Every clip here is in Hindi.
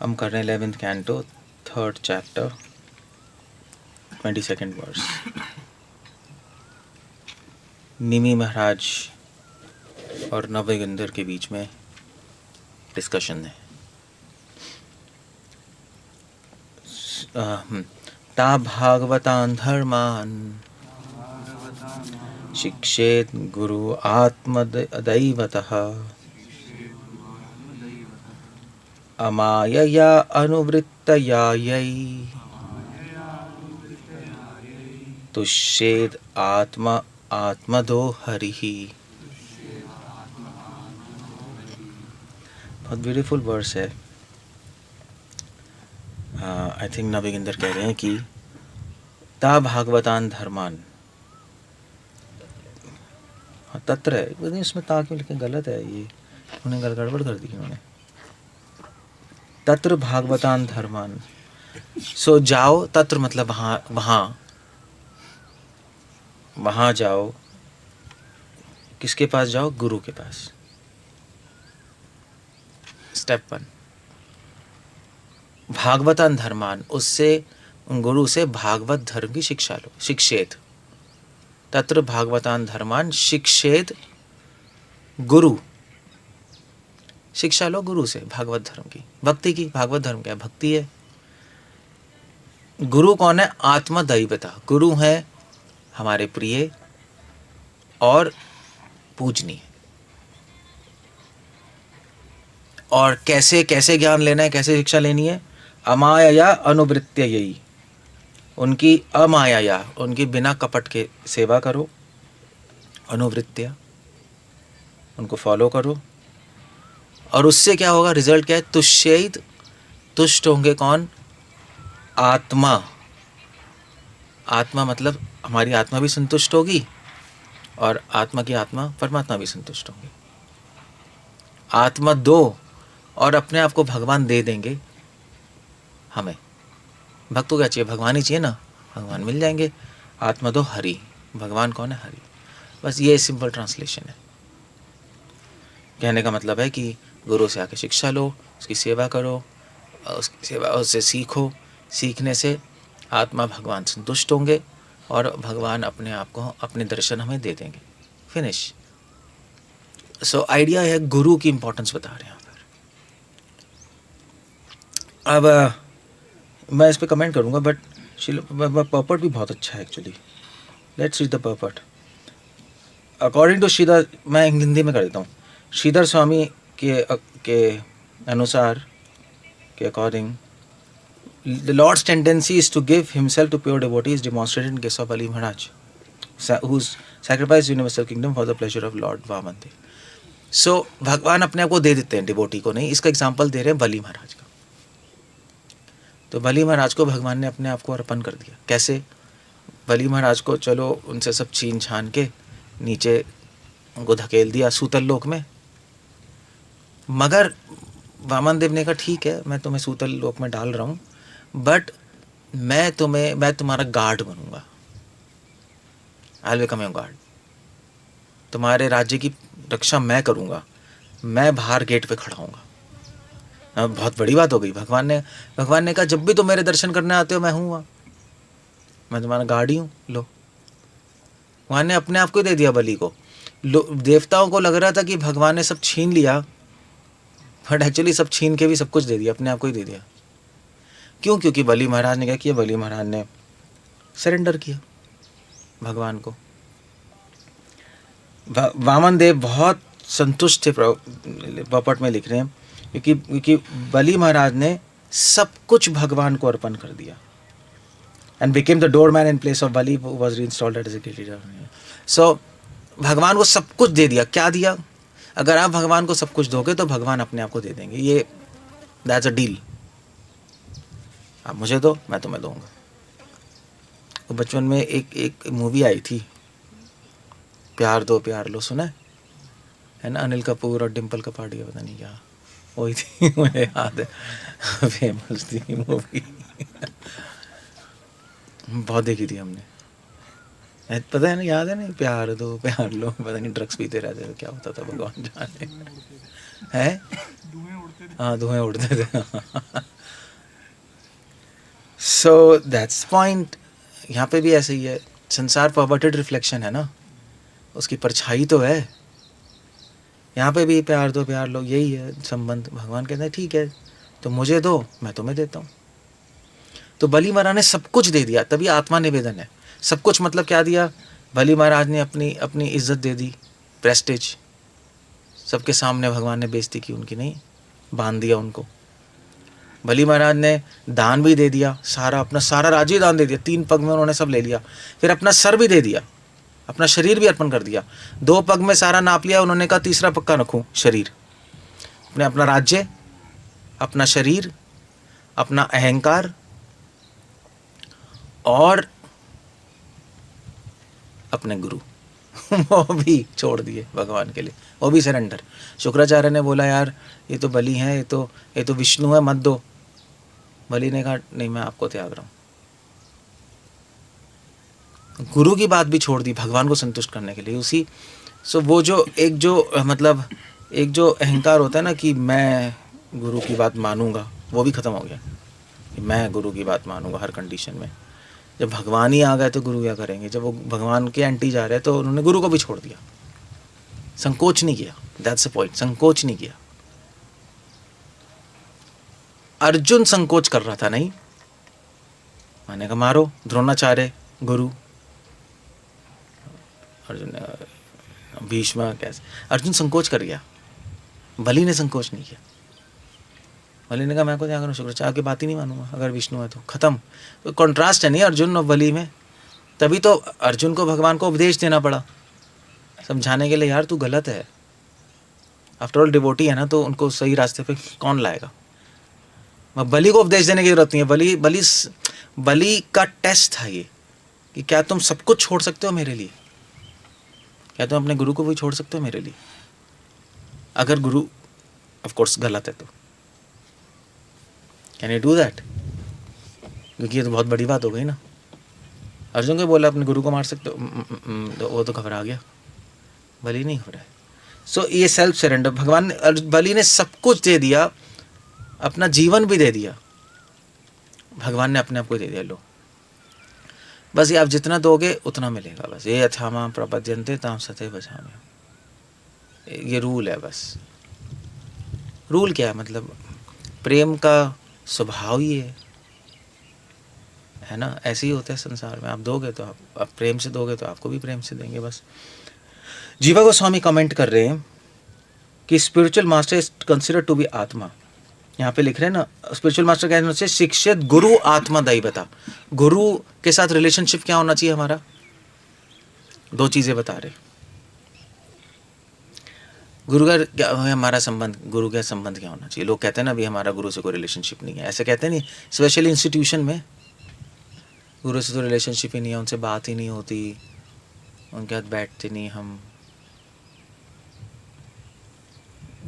हम कर रहे हैं 11th canto 3rd chapter 22nd verse. Nimi Maharaj और नवयुगंधर के बीच में डिस्कशन है। ता भागवतान धर्मान शिक्षेत गुरु आत्मदैवतः अमायया अनुवृत्तयायै तुष्येद आत्मा आत्मदो हरिहि। बहुत ब्यूटीफुल वर्स है। आई थिंक नवयुगंधर कह रहे हैं कि ता भागवतान धर्मान, तत्र है, नहीं उसमें ता क्यों लिखे, गलत है ये, उन्हें गड़बड़ कर दी उन्होंने। तत्र भागवतान धर्मान, सो जाओ, तत्र मतलब वहाँ जाओ। किसके पास जाओ? गुरु के पास। स्टेप 1, भागवतान धर्मान, उससे, गुरु से भागवत धर्म की शिक्षा लो। शिक्षेत, तत्र भागवतान धर्मान शिक्षेत गुरु, शिक्षा लो गुरु से भागवत धर्म की, भक्ति की। भागवत धर्म क्या है? भक्ति है। गुरु कौन है? आत्मदैवता, गुरु है हमारे प्रिय और पूजनीय। और कैसे कैसे ज्ञान लेना है, कैसे शिक्षा लेनी है? अमाया अनुवृत्य, यही उनकी अमाया, उनकी बिना कपट के सेवा करो। अनुवृत्तिया, उनको फॉलो करो। और उससे क्या होगा? रिजल्ट क्या है? तुष्यैद, तुष्ट होंगे कौन? आत्मा। आत्मा मतलब हमारी आत्मा भी संतुष्ट होगी और आत्मा की आत्मा परमात्मा भी संतुष्ट होंगे। आत्मा दो, और अपने आप को भगवान दे देंगे हमें। भक्त को क्या चाहिए? भगवान ही चाहिए ना, भगवान मिल जाएंगे। आत्मा दो हरि, भगवान कौन है? हरि। बस ये सिंपल ट्रांसलेशन है। कहने का मतलब है कि गुरु से आके शिक्षा लो, उसकी सेवा करो, उसकी सेवा उससे सीखो। सीखने से आत्मा भगवान संतुष्ट होंगे और भगवान अपने आप को, अपने दर्शन हमें दे देंगे। फिनिश। सो आइडिया है, गुरु की इंपॉर्टेंस बता रहे हैं यहाँ पर। अब मैं इस पर कमेंट करूँगा, बट पर्पट भी बहुत अच्छा है actually. Let's read the purport. According to Sridhar, मैं हिंदी में कर देता हूँ। श्रीधर स्वामी के अनुसार, के according, the Lord's tendency is to give himself to pure devotees, demonstrated in case of Bali Maharaj, whose sacrificed universal kingdom for the pleasure of Lord Vamandev. So भगवान अपने आप को दे देते हैं, डिवोटी को नहीं। इसका एग्जाम्पल दे रहे हैं बली महाराज का। तो बली महाराज को भगवान ने अपने आप को अर्पण कर दिया। कैसे? बली महाराज को चलो उनसे सब छीन छान के नीचे उनको धकेल दिया सूतल लोक में, मगर वामन देव ने कहा ठीक है, मैं तुम्हें सूतल लोक में डाल रहा हूँ, बट मैं तुम्हारा गार्ड बनूंगा। I will become your guard. तुम्हारे राज्य की रक्षा मैं करूंगा, मैं बाहर गेट पे खड़ा हूँगा। बहुत बड़ी बात हो गई। भगवान ने कहा जब भी तुम मेरे दर्शन करने आते हो मैं हूँ, मैं तुम्हारा गार्ड ही हूँ। लो, भगवान ने अपने आप को दे दिया बलि को। देवताओं को लग रहा था कि भगवान ने सब छीन लिया, बट एक्चुअली सब छीन के भी सब कुछ दे दिया, अपने आप को ही दे दिया। क्यों? क्योंकि बली महाराज ने क्या किया? बली महाराज ने सरेंडर किया भगवान को। वामन देव बहुत संतुष्ट थे, पर्पट में लिख रहे हैं, क्योंकि बली महाराज ने सब कुछ भगवान को अर्पण कर दिया। And became the doorman in place of Bali who was reinstalled as a leader. So भगवान को सब कुछ दे दिया। क्या दिया? अगर आप भगवान को सब कुछ दोगे तो भगवान अपने आप को दे देंगे। ये दैट्स अ डील। आप मुझे दो, मैं तुम्हें दूंगा। तो बचपन में एक मूवी आई थी, प्यार दो प्यार लो, सुना है ना? अनिल कपूर और डिम्पल कपाड़िया, पता नहीं क्या वही थी, मुझे याद है, फेमस थी मूवी। बहुत देखी थी हमने, पता है ना, याद है ना? प्यार दो प्यार लो, पता नहीं ड्रग्स पीते रहते थे, क्या होता था भगवान जाने। हैं? हाँ, धुएं उड़ते थे। So that's point. यहाँ पे भी ऐसे ही है. संसार परवर्टेड रिफ्लेक्शन है ना, उसकी परछाई तो है. यहाँ पे भी प्यार दो प्यार लो, यही है संबंध. भगवान कहते हैं ठीक है, तो मुझे दो, मैं तुम्हें देता हूँ. तो बलि महाराज ने सब कुछ दे दिया, तभी आत्मा निवेदन है. सब कुछ मतलब क्या दिया? बलि महाराज ने अपनी अपनी इज्जत दे दी, प्रेस्टेज. सबके सामने भगवान ने बेइज्जती की उनकी, नहीं, बांध दिया उनको. बलि महाराज ने दान भी दे दिया, सारा अपना सारा राज्य दान दे दिया. 3 पग में उन्होंने सब ले लिया. फिर अपना सर भी दे दिया, अपना शरीर भी अर्पण कर दिया. 2 पग में सारा नाप लिया, उन्होंने कहा तीसरा पग का रखूं शरीर. अपने अपना राज्य, अपना शरीर, अपना अहंकार और अपने गुरु वो भी छोड़ दिए भगवान के लिए, वो भी सरेंडर. शुक्राचार्य ने बोला यार ये तो बलि है, ये तो विष्णु है, मत दो. बलि ने कहा नहीं, मैं आपको त्याग रहा हूँ. गुरु की बात भी छोड़ दी भगवान को संतुष्ट करने के लिए. उसी वो जो एक जो अहंकार होता है ना कि मैं गुरु की बात मानूंगा, वो भी खत्म हो गया. कि मैं गुरु की बात मानूंगा हर कंडीशन में. जब भगवान ही आ गए तो गुरु क्या करेंगे? जब वो भगवान के एंटी जा रहे हैं तो उन्होंने गुरु को भी छोड़ दिया. संकोच नहीं किया. That's the point. संकोच नहीं किया. अर्जुन संकोच कर रहा था, नहीं, मैंने कहा मारो द्रोणाचार्य गुरु. अर्जुन ने भीष्म कैसे, अर्जुन संकोच कर गया. बलि ने संकोच नहीं किया. बलि ने कहा मैं को क्या करूँ, शुक्राचार्य की बात ही नहीं मानूंगा, अगर विष्णु है तो खत्म. तो कॉन्ट्रास्ट है नहीं अर्जुन और बलि में. तभी तो अर्जुन को भगवान को उपदेश देना पड़ा, समझाने के लिए, यार तू गलत है. आफ्टर ऑल डिवोटी है ना, तो उनको सही रास्ते पे कौन लाएगा. बलि को उपदेश देने की जरूरत नहीं है. बलि का टेस्ट था ये कि क्या तुम सब कुछ छोड़ सकते हो मेरे लिए? क्या तुम अपने गुरु को भी छोड़ सकते हो मेरे लिए? अगर गुरु ऑफ कोर्स गलत है तो कैन यू डू दैट? क्योंकि ये तो बहुत बड़ी बात हो गई ना. अर्जुन को बोला अपने गुरु को मार सकते हो, तो वो तो घबरा गया. बलि नहीं घबराया. सो ये सेल्फ सरेंडर. भगवान ने, बलि ने सब कुछ दे दिया, अपना जीवन भी दे दिया. भगवान ने अपने आप को दे दिया. लो बस ये आप जितना दोगे उतना मिलेगा. बस ये यथामा प्रपद्यन्ते ताम सते बचामे, ये रूल है. बस रूल क्या है? मतलब प्रेम का स्वभाव ही है ना. ऐसे ही होता है संसार में. आप दोगे तो आप प्रेम से दोगे तो आपको भी प्रेम से देंगे. बस. जीवा गोस्वामी कमेंट कर रहे हैं कि spiritual master is considered to be आत्मा. यहाँ पे लिख रहे हैं ना, स्पिरिचुअल मास्टर कहने से शिक्षित गुरु आत्मा दैवता. गुरु के साथ रिलेशनशिप क्या होना चाहिए हमारा? 2 चीजें बता रहे. गुरु का क्या हमारा संबंध, गुरु का संबंध क्या होना चाहिए? लोग कहते हैं ना अभी हमारा गुरु से कोई रिलेशनशिप नहीं है, ऐसे कहते नहीं. स्पेशली इंस्टीट्यूशन में गुरु से तो रिलेशनशिप ही नहीं है, उनसे बात ही नहीं होती, उनके साथ बैठते नहीं हम.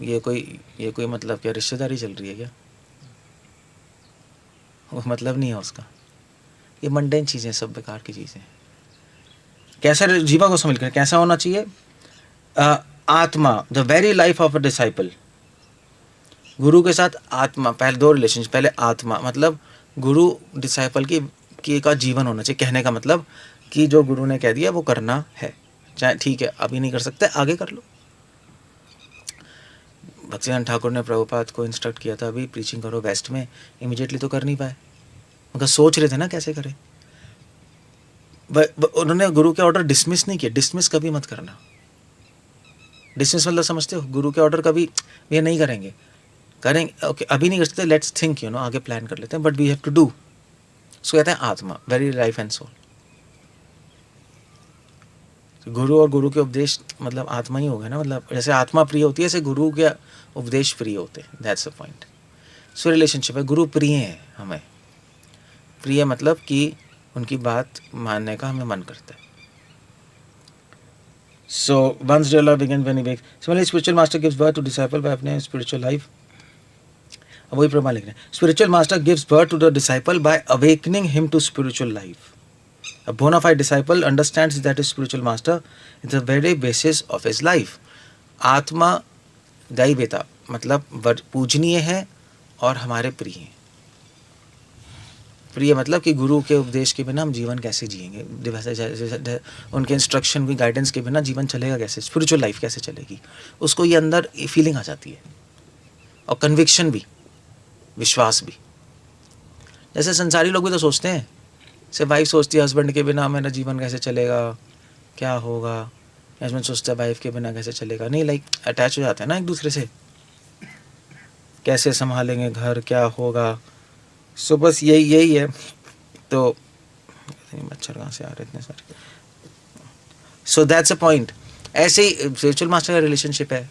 ये कोई मतलब क्या रिश्तेदारी चल रही है क्या? वो मतलब नहीं है उसका. ये मंडेन चीज़ें, सब बेकार की चीज़ें. कैसा जीवा को समझ कर कैसा होना चाहिए? आत्मा, the very life of a disciple. गुरु के साथ आत्मा, पहले 2 रिलेशनशिप. पहले आत्मा मतलब गुरु डिसाइपल की का जीवन होना चाहिए. कहने का मतलब कि जो गुरु ने कह दिया वो करना है, चाहे ठीक है अभी नहीं कर सकते आगे कर लो. भक्तिनाथ ठाकुर ने प्रभुपाद को इंस्ट्रक्ट किया था अभी प्रीचिंग करो वेस्ट में. इमीडिएटली तो कर नहीं पाए, उनका सोच रहे थे ना कैसे करें. उन्होंने गुरु के ऑर्डर डिसमिस नहीं किए. डिसमिस कभी मत करना. डिसमिस मतलब समझते हो? गुरु के ऑर्डर कभी ये नहीं करेंगे. ओके अभी नहीं कर सकते, लेट्स थिंक आगे प्लान कर लेते हैं, but we have to do. So कहते हैं आत्मा, वेरी लाइफ एंड सोल. गुरु और गुरु के उपदेश मतलब आत्मा ही हो गया ना. मतलब जैसे आत्मा प्रिय होती है, ऐसे गुरु के उपदेश प्रिय होते हैं. That's the point. So relationship है. गुरु प्रिय है हमें. प्रिय मतलब कि उनकी बात मानने का हमें मन करता है. So one's real life begin when he wakes. Similarly spiritual master gives birth to disciple by अपने स्पिरिचुअल लाइफ. अब वही प्रमाण लिख रहे हैं. Spiritual master gives birth to the disciple by awakening him to spiritual life. A bona fide disciple understands that his spiritual master is the very basis of his life. आत्मा दैवता मतलब पूजनीय है और हमारे प्रिय हैं. प्रिय मतलब कि गुरु के उपदेश के बिना हम जीवन कैसे जिएंगे, उनके इंस्ट्रक्शन की गाइडेंस के बिना जीवन चलेगा कैसे, स्पिरिचुअल लाइफ कैसे चलेगी, उसको ये अंदर फीलिंग आ जाती है, और कन्विक्शन भी, विश्वास भी। जैसे संसारी लोग भी तो सोचते हैं, से वाइफ सोचती है हस्बैंड के बिना मेरा जीवन कैसे चलेगा, क्या होगा, हस्बैंड सोचता है वाइफ के बिना कैसे चलेगा, नहीं लाइक अटैच हो जाते हैं ना एक दूसरे से, कैसे संभालेंगे घर, क्या होगा। सो बस यही है। तो मच्छर कहाँ से आ रहे इतने सारे। So that's a point. ऐसे ही स्पिरिचुअल मास्टर का रिलेशनशिप है,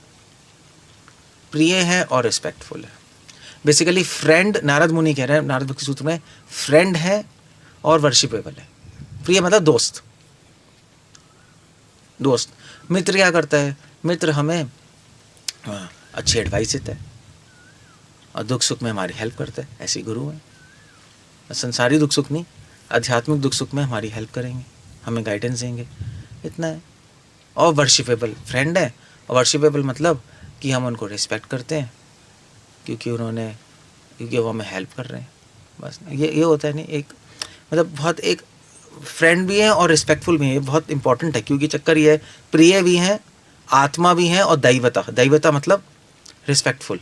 प्रिय है और रिस्पेक्टफुल है। बेसिकली फ्रेंड, नारद मुनि कह रहे हैं नारद भक्ति सूत्र में, फ्रेंड है और वर्शिपेबल है। प्रिय मतलब दोस्त, दोस्त। मित्र क्या करता है, मित्र हमें अच्छी एडवाइस देता है और दुख सुख में हमारी हेल्प करता है, ऐसे गुरु हैं। संसारी दुख सुख नहीं, आध्यात्मिक दुख सुख में हमारी हेल्प करेंगे, हमें गाइडेंस देंगे, इतना है। और वर्शिपेबल फ्रेंड है, और वर्शिपेबल मतलब कि हम उनको रिस्पेक्ट करते हैं क्योंकि वो हमें हेल्प कर रहे हैं, बस ये होता है। नहीं एक मतलब बहुत एक फ्रेंड भी है और रिस्पेक्टफुल भी है, ये बहुत इंपॉर्टेंट है। क्योंकि चक्कर ये है, प्रिय भी हैं, आत्मा भी हैं, और दैवता मतलब रिस्पेक्टफुल।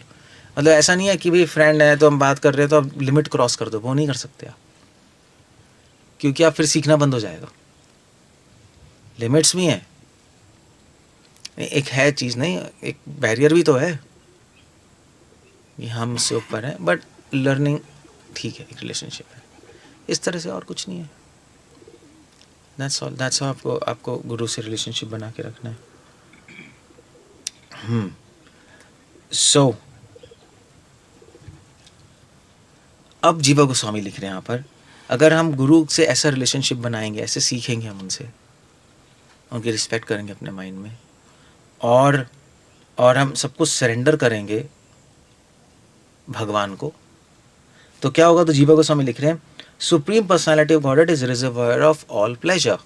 मतलब ऐसा नहीं है कि भाई फ्रेंड है तो हम बात कर रहे हैं तो अब लिमिट क्रॉस कर दो, वो नहीं कर सकते आप, क्योंकि आप फिर सीखना बंद हो जाएगा। लिमिट्स भी हैं, एक है चीज़, नहीं एक बैरियर भी तो है कि हम उससे ऊपर हैं, बट लर्निंग ठीक है, एक रिलेशनशिप है इस तरह से, और कुछ नहीं है। That's all. दैट्स हाउ आपको गुरु से रिलेशनशिप बना के रखना है। सो अब जीवा गोस्वामी लिख रहे हैं यहाँ पर, अगर हम गुरु से ऐसा रिलेशनशिप बनाएंगे, ऐसे सीखेंगे, हम उनसे उनकी रिस्पेक्ट करेंगे अपने माइंड में, और हम सब कुछ सरेंडर करेंगे भगवान को, तो क्या होगा। तो जीवा गोस्वामी लिख रहे हैं, supreme personality of Godhead is reservoir of all pleasure,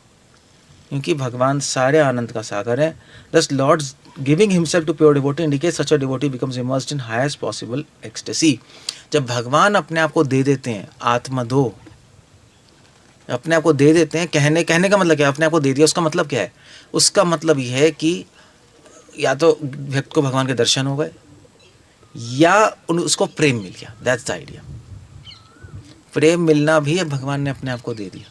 क्योंकि भगवान सारे आनंद का सागर है। Thus Lord giving himself to pure devotee indicate such a devotee becomes immersed in highest possible ecstasy. जब भगवान अपने आप को दे देते हैं, आत्मा दो, अपने आप को दे देते हैं, कहने का मतलब क्या है, अपने आप को दे दिया, उसका मतलब क्या है, उसका मतलब यह है कि या तो भक्त को भगवान के दर्शन हो गए, या उसको प्रेम मिल गया। That's the idea. प्रेम मिलना भी है, भगवान ने अपने आप को दे दिया,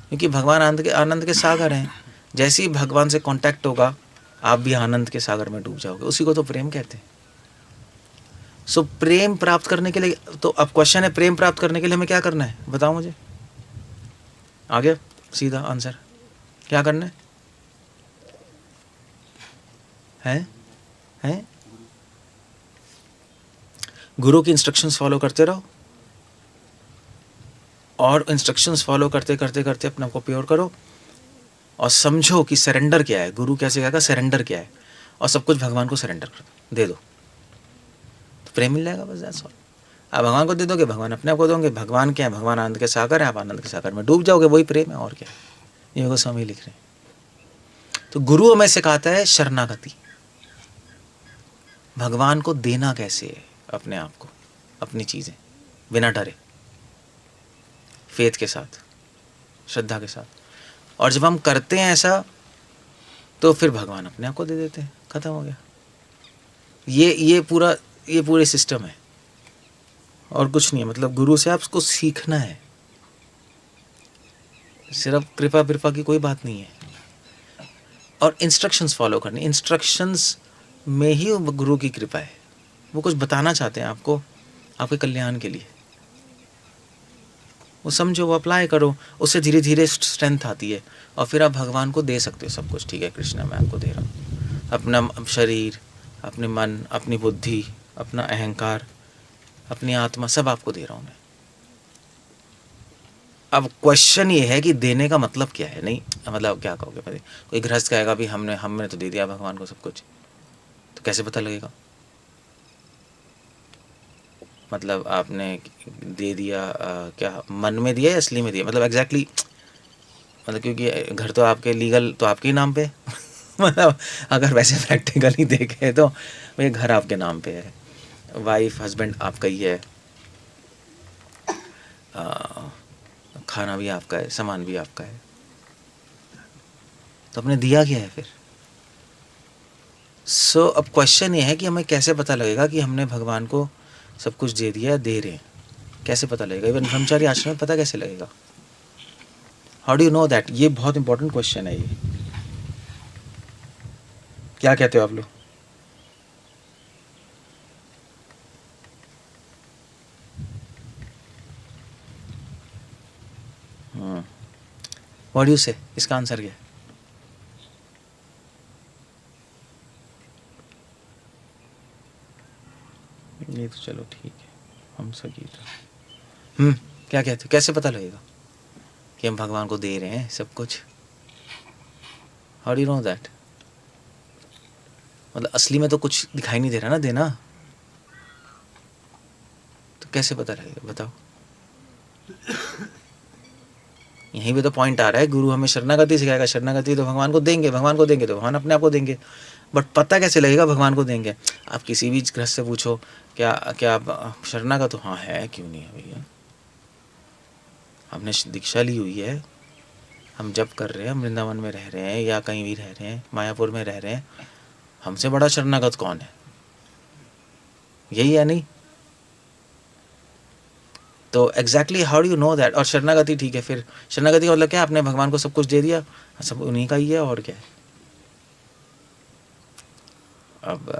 क्योंकि भगवान आनंद के सागर हैं। जैसे ही भगवान से कांटेक्ट होगा, आप भी आनंद के सागर में डूब जाओगे, उसी को तो प्रेम कहते हैं। सो प्रेम प्राप्त करने के लिए, तो अब क्वेश्चन है, प्रेम प्राप्त करने के लिए हमें क्या करना है, बताओ मुझे। आगे सीधा आंसर, क्या करना है? गुरु की इंस्ट्रक्शंस फॉलो करते रहो, और इंस्ट्रक्शंस फॉलो करते करते करते अपने आप को प्योर करो, और समझो कि सरेंडर क्या है। गुरु कैसे कहेगा सरेंडर क्या है, और सब कुछ भगवान को सरेंडर कर दे दो, तो प्रेम मिल जाएगा, बस दैट्स ऑल। आप भगवान को दे दोगे, भगवान अपने आप को दोगे। भगवान क्या है, भगवान आनंद के सागर है, आप आनंद के सागर में डूब जाओगे, वही प्रेम है, और क्या है। ये गोस्वामी लिख रहे हैं। तो गुरु हमें सिखाता है शरणागति, भगवान को देना कैसे है, अपने आप को, अपनी चीज़ें, बिना डरे, फेथ के साथ, श्रद्धा के साथ। और जब हम करते हैं ऐसा, तो फिर भगवान अपने आप को दे देते हैं, खत्म हो गया। ये पूरे सिस्टम है, और कुछ नहीं है। मतलब गुरु से आपको सीखना है, सिर्फ कृपा की कोई बात नहीं है, और इंस्ट्रक्शंस फॉलो करनी। इंस्ट्रक्शंस में ही गुरु की कृपा है, वो कुछ बताना चाहते हैं आपको, आपके कल्याण के लिए। वो समझो, वो अप्लाई करो, उससे धीरे धीरे स्ट्रेंथ आती है, और फिर आप भगवान को दे सकते हो सब कुछ। ठीक है कृष्णा, मैं आपको दे रहा हूँ अपना शरीर, अपने मन, अपनी बुद्धि, अपना अहंकार, अपनी आत्मा, सब आपको दे रहा हूँ मैं। अब क्वेश्चन ये है कि देने का मतलब क्या है। नहीं मतलब क्या कहोगे, भाई कोई गृहस्थ कहेगा भी हमने तो दे दिया भगवान को सब कुछ, तो कैसे पता लगेगा। मतलब आपने दे दिया, क्या मन में दिया या असली में दिया, मतलब एग्जैक्टली मतलब क्योंकि घर तो आपके लीगल तो आपके ही नाम पे मतलब अगर वैसे प्रैक्टिकली देखें तो ये घर आपके नाम पे है, वाइफ हस्बैंड आपका ही है, खाना भी आपका है, सामान भी आपका है, तो आपने दिया क्या है फिर? सो अब क्वेश्चन ये है कि हमें कैसे पता लगेगा कि हमने भगवान को सब कुछ दे दिया, दे रहे हैं, कैसे पता लगेगा? इवन ब्रह्मचारी आश्रम में पता कैसे लगेगा? How do you know that? ये बहुत इंपॉर्टेंट क्वेश्चन है ये। क्या कहते हो आप लोग? व्हाट डू यू से? इसका आंसर क्या है? ये तो चलो ठीक है, हम सही था। क्या कहते हो? कैसे पता लगेगा कि हम भगवान को दे रहे हैं सब कुछ? How do you know that? मतलब असली में तो कुछ दिखाई नहीं दे रहा ना देना, तो कैसे पता लगेगा बताओ? यहीं पे तो पॉइंट आ रहा है, गुरु हमें शरणागति सिखाएगा, शरणागति तो भगवान को देंगे, भगवान को देंगे तो भगवान अपने आप को देंगे, बट पता कैसे लगेगा भगवान को देंगे? आप किसी भी गृहस्थ से पूछो, क्या क्या आप शरणागत हो? हाँ है, क्यों नहीं है भैया, हमने दीक्षा ली हुई है, हम जप कर रहे हैं, हम वृंदावन में रह रहे हैं या कहीं भी रह रहे हैं, मायापुर में रह रहे हैं, हमसे बड़ा शरणागत कौन है? यही है नहीं? तो exactly how do you know that? और शरणागति ठीक है, फिर शरणागति का मतलब क्या? आपने भगवान को सब कुछ दे दिया, सब उन्हीं का ही है, और क्या है? अब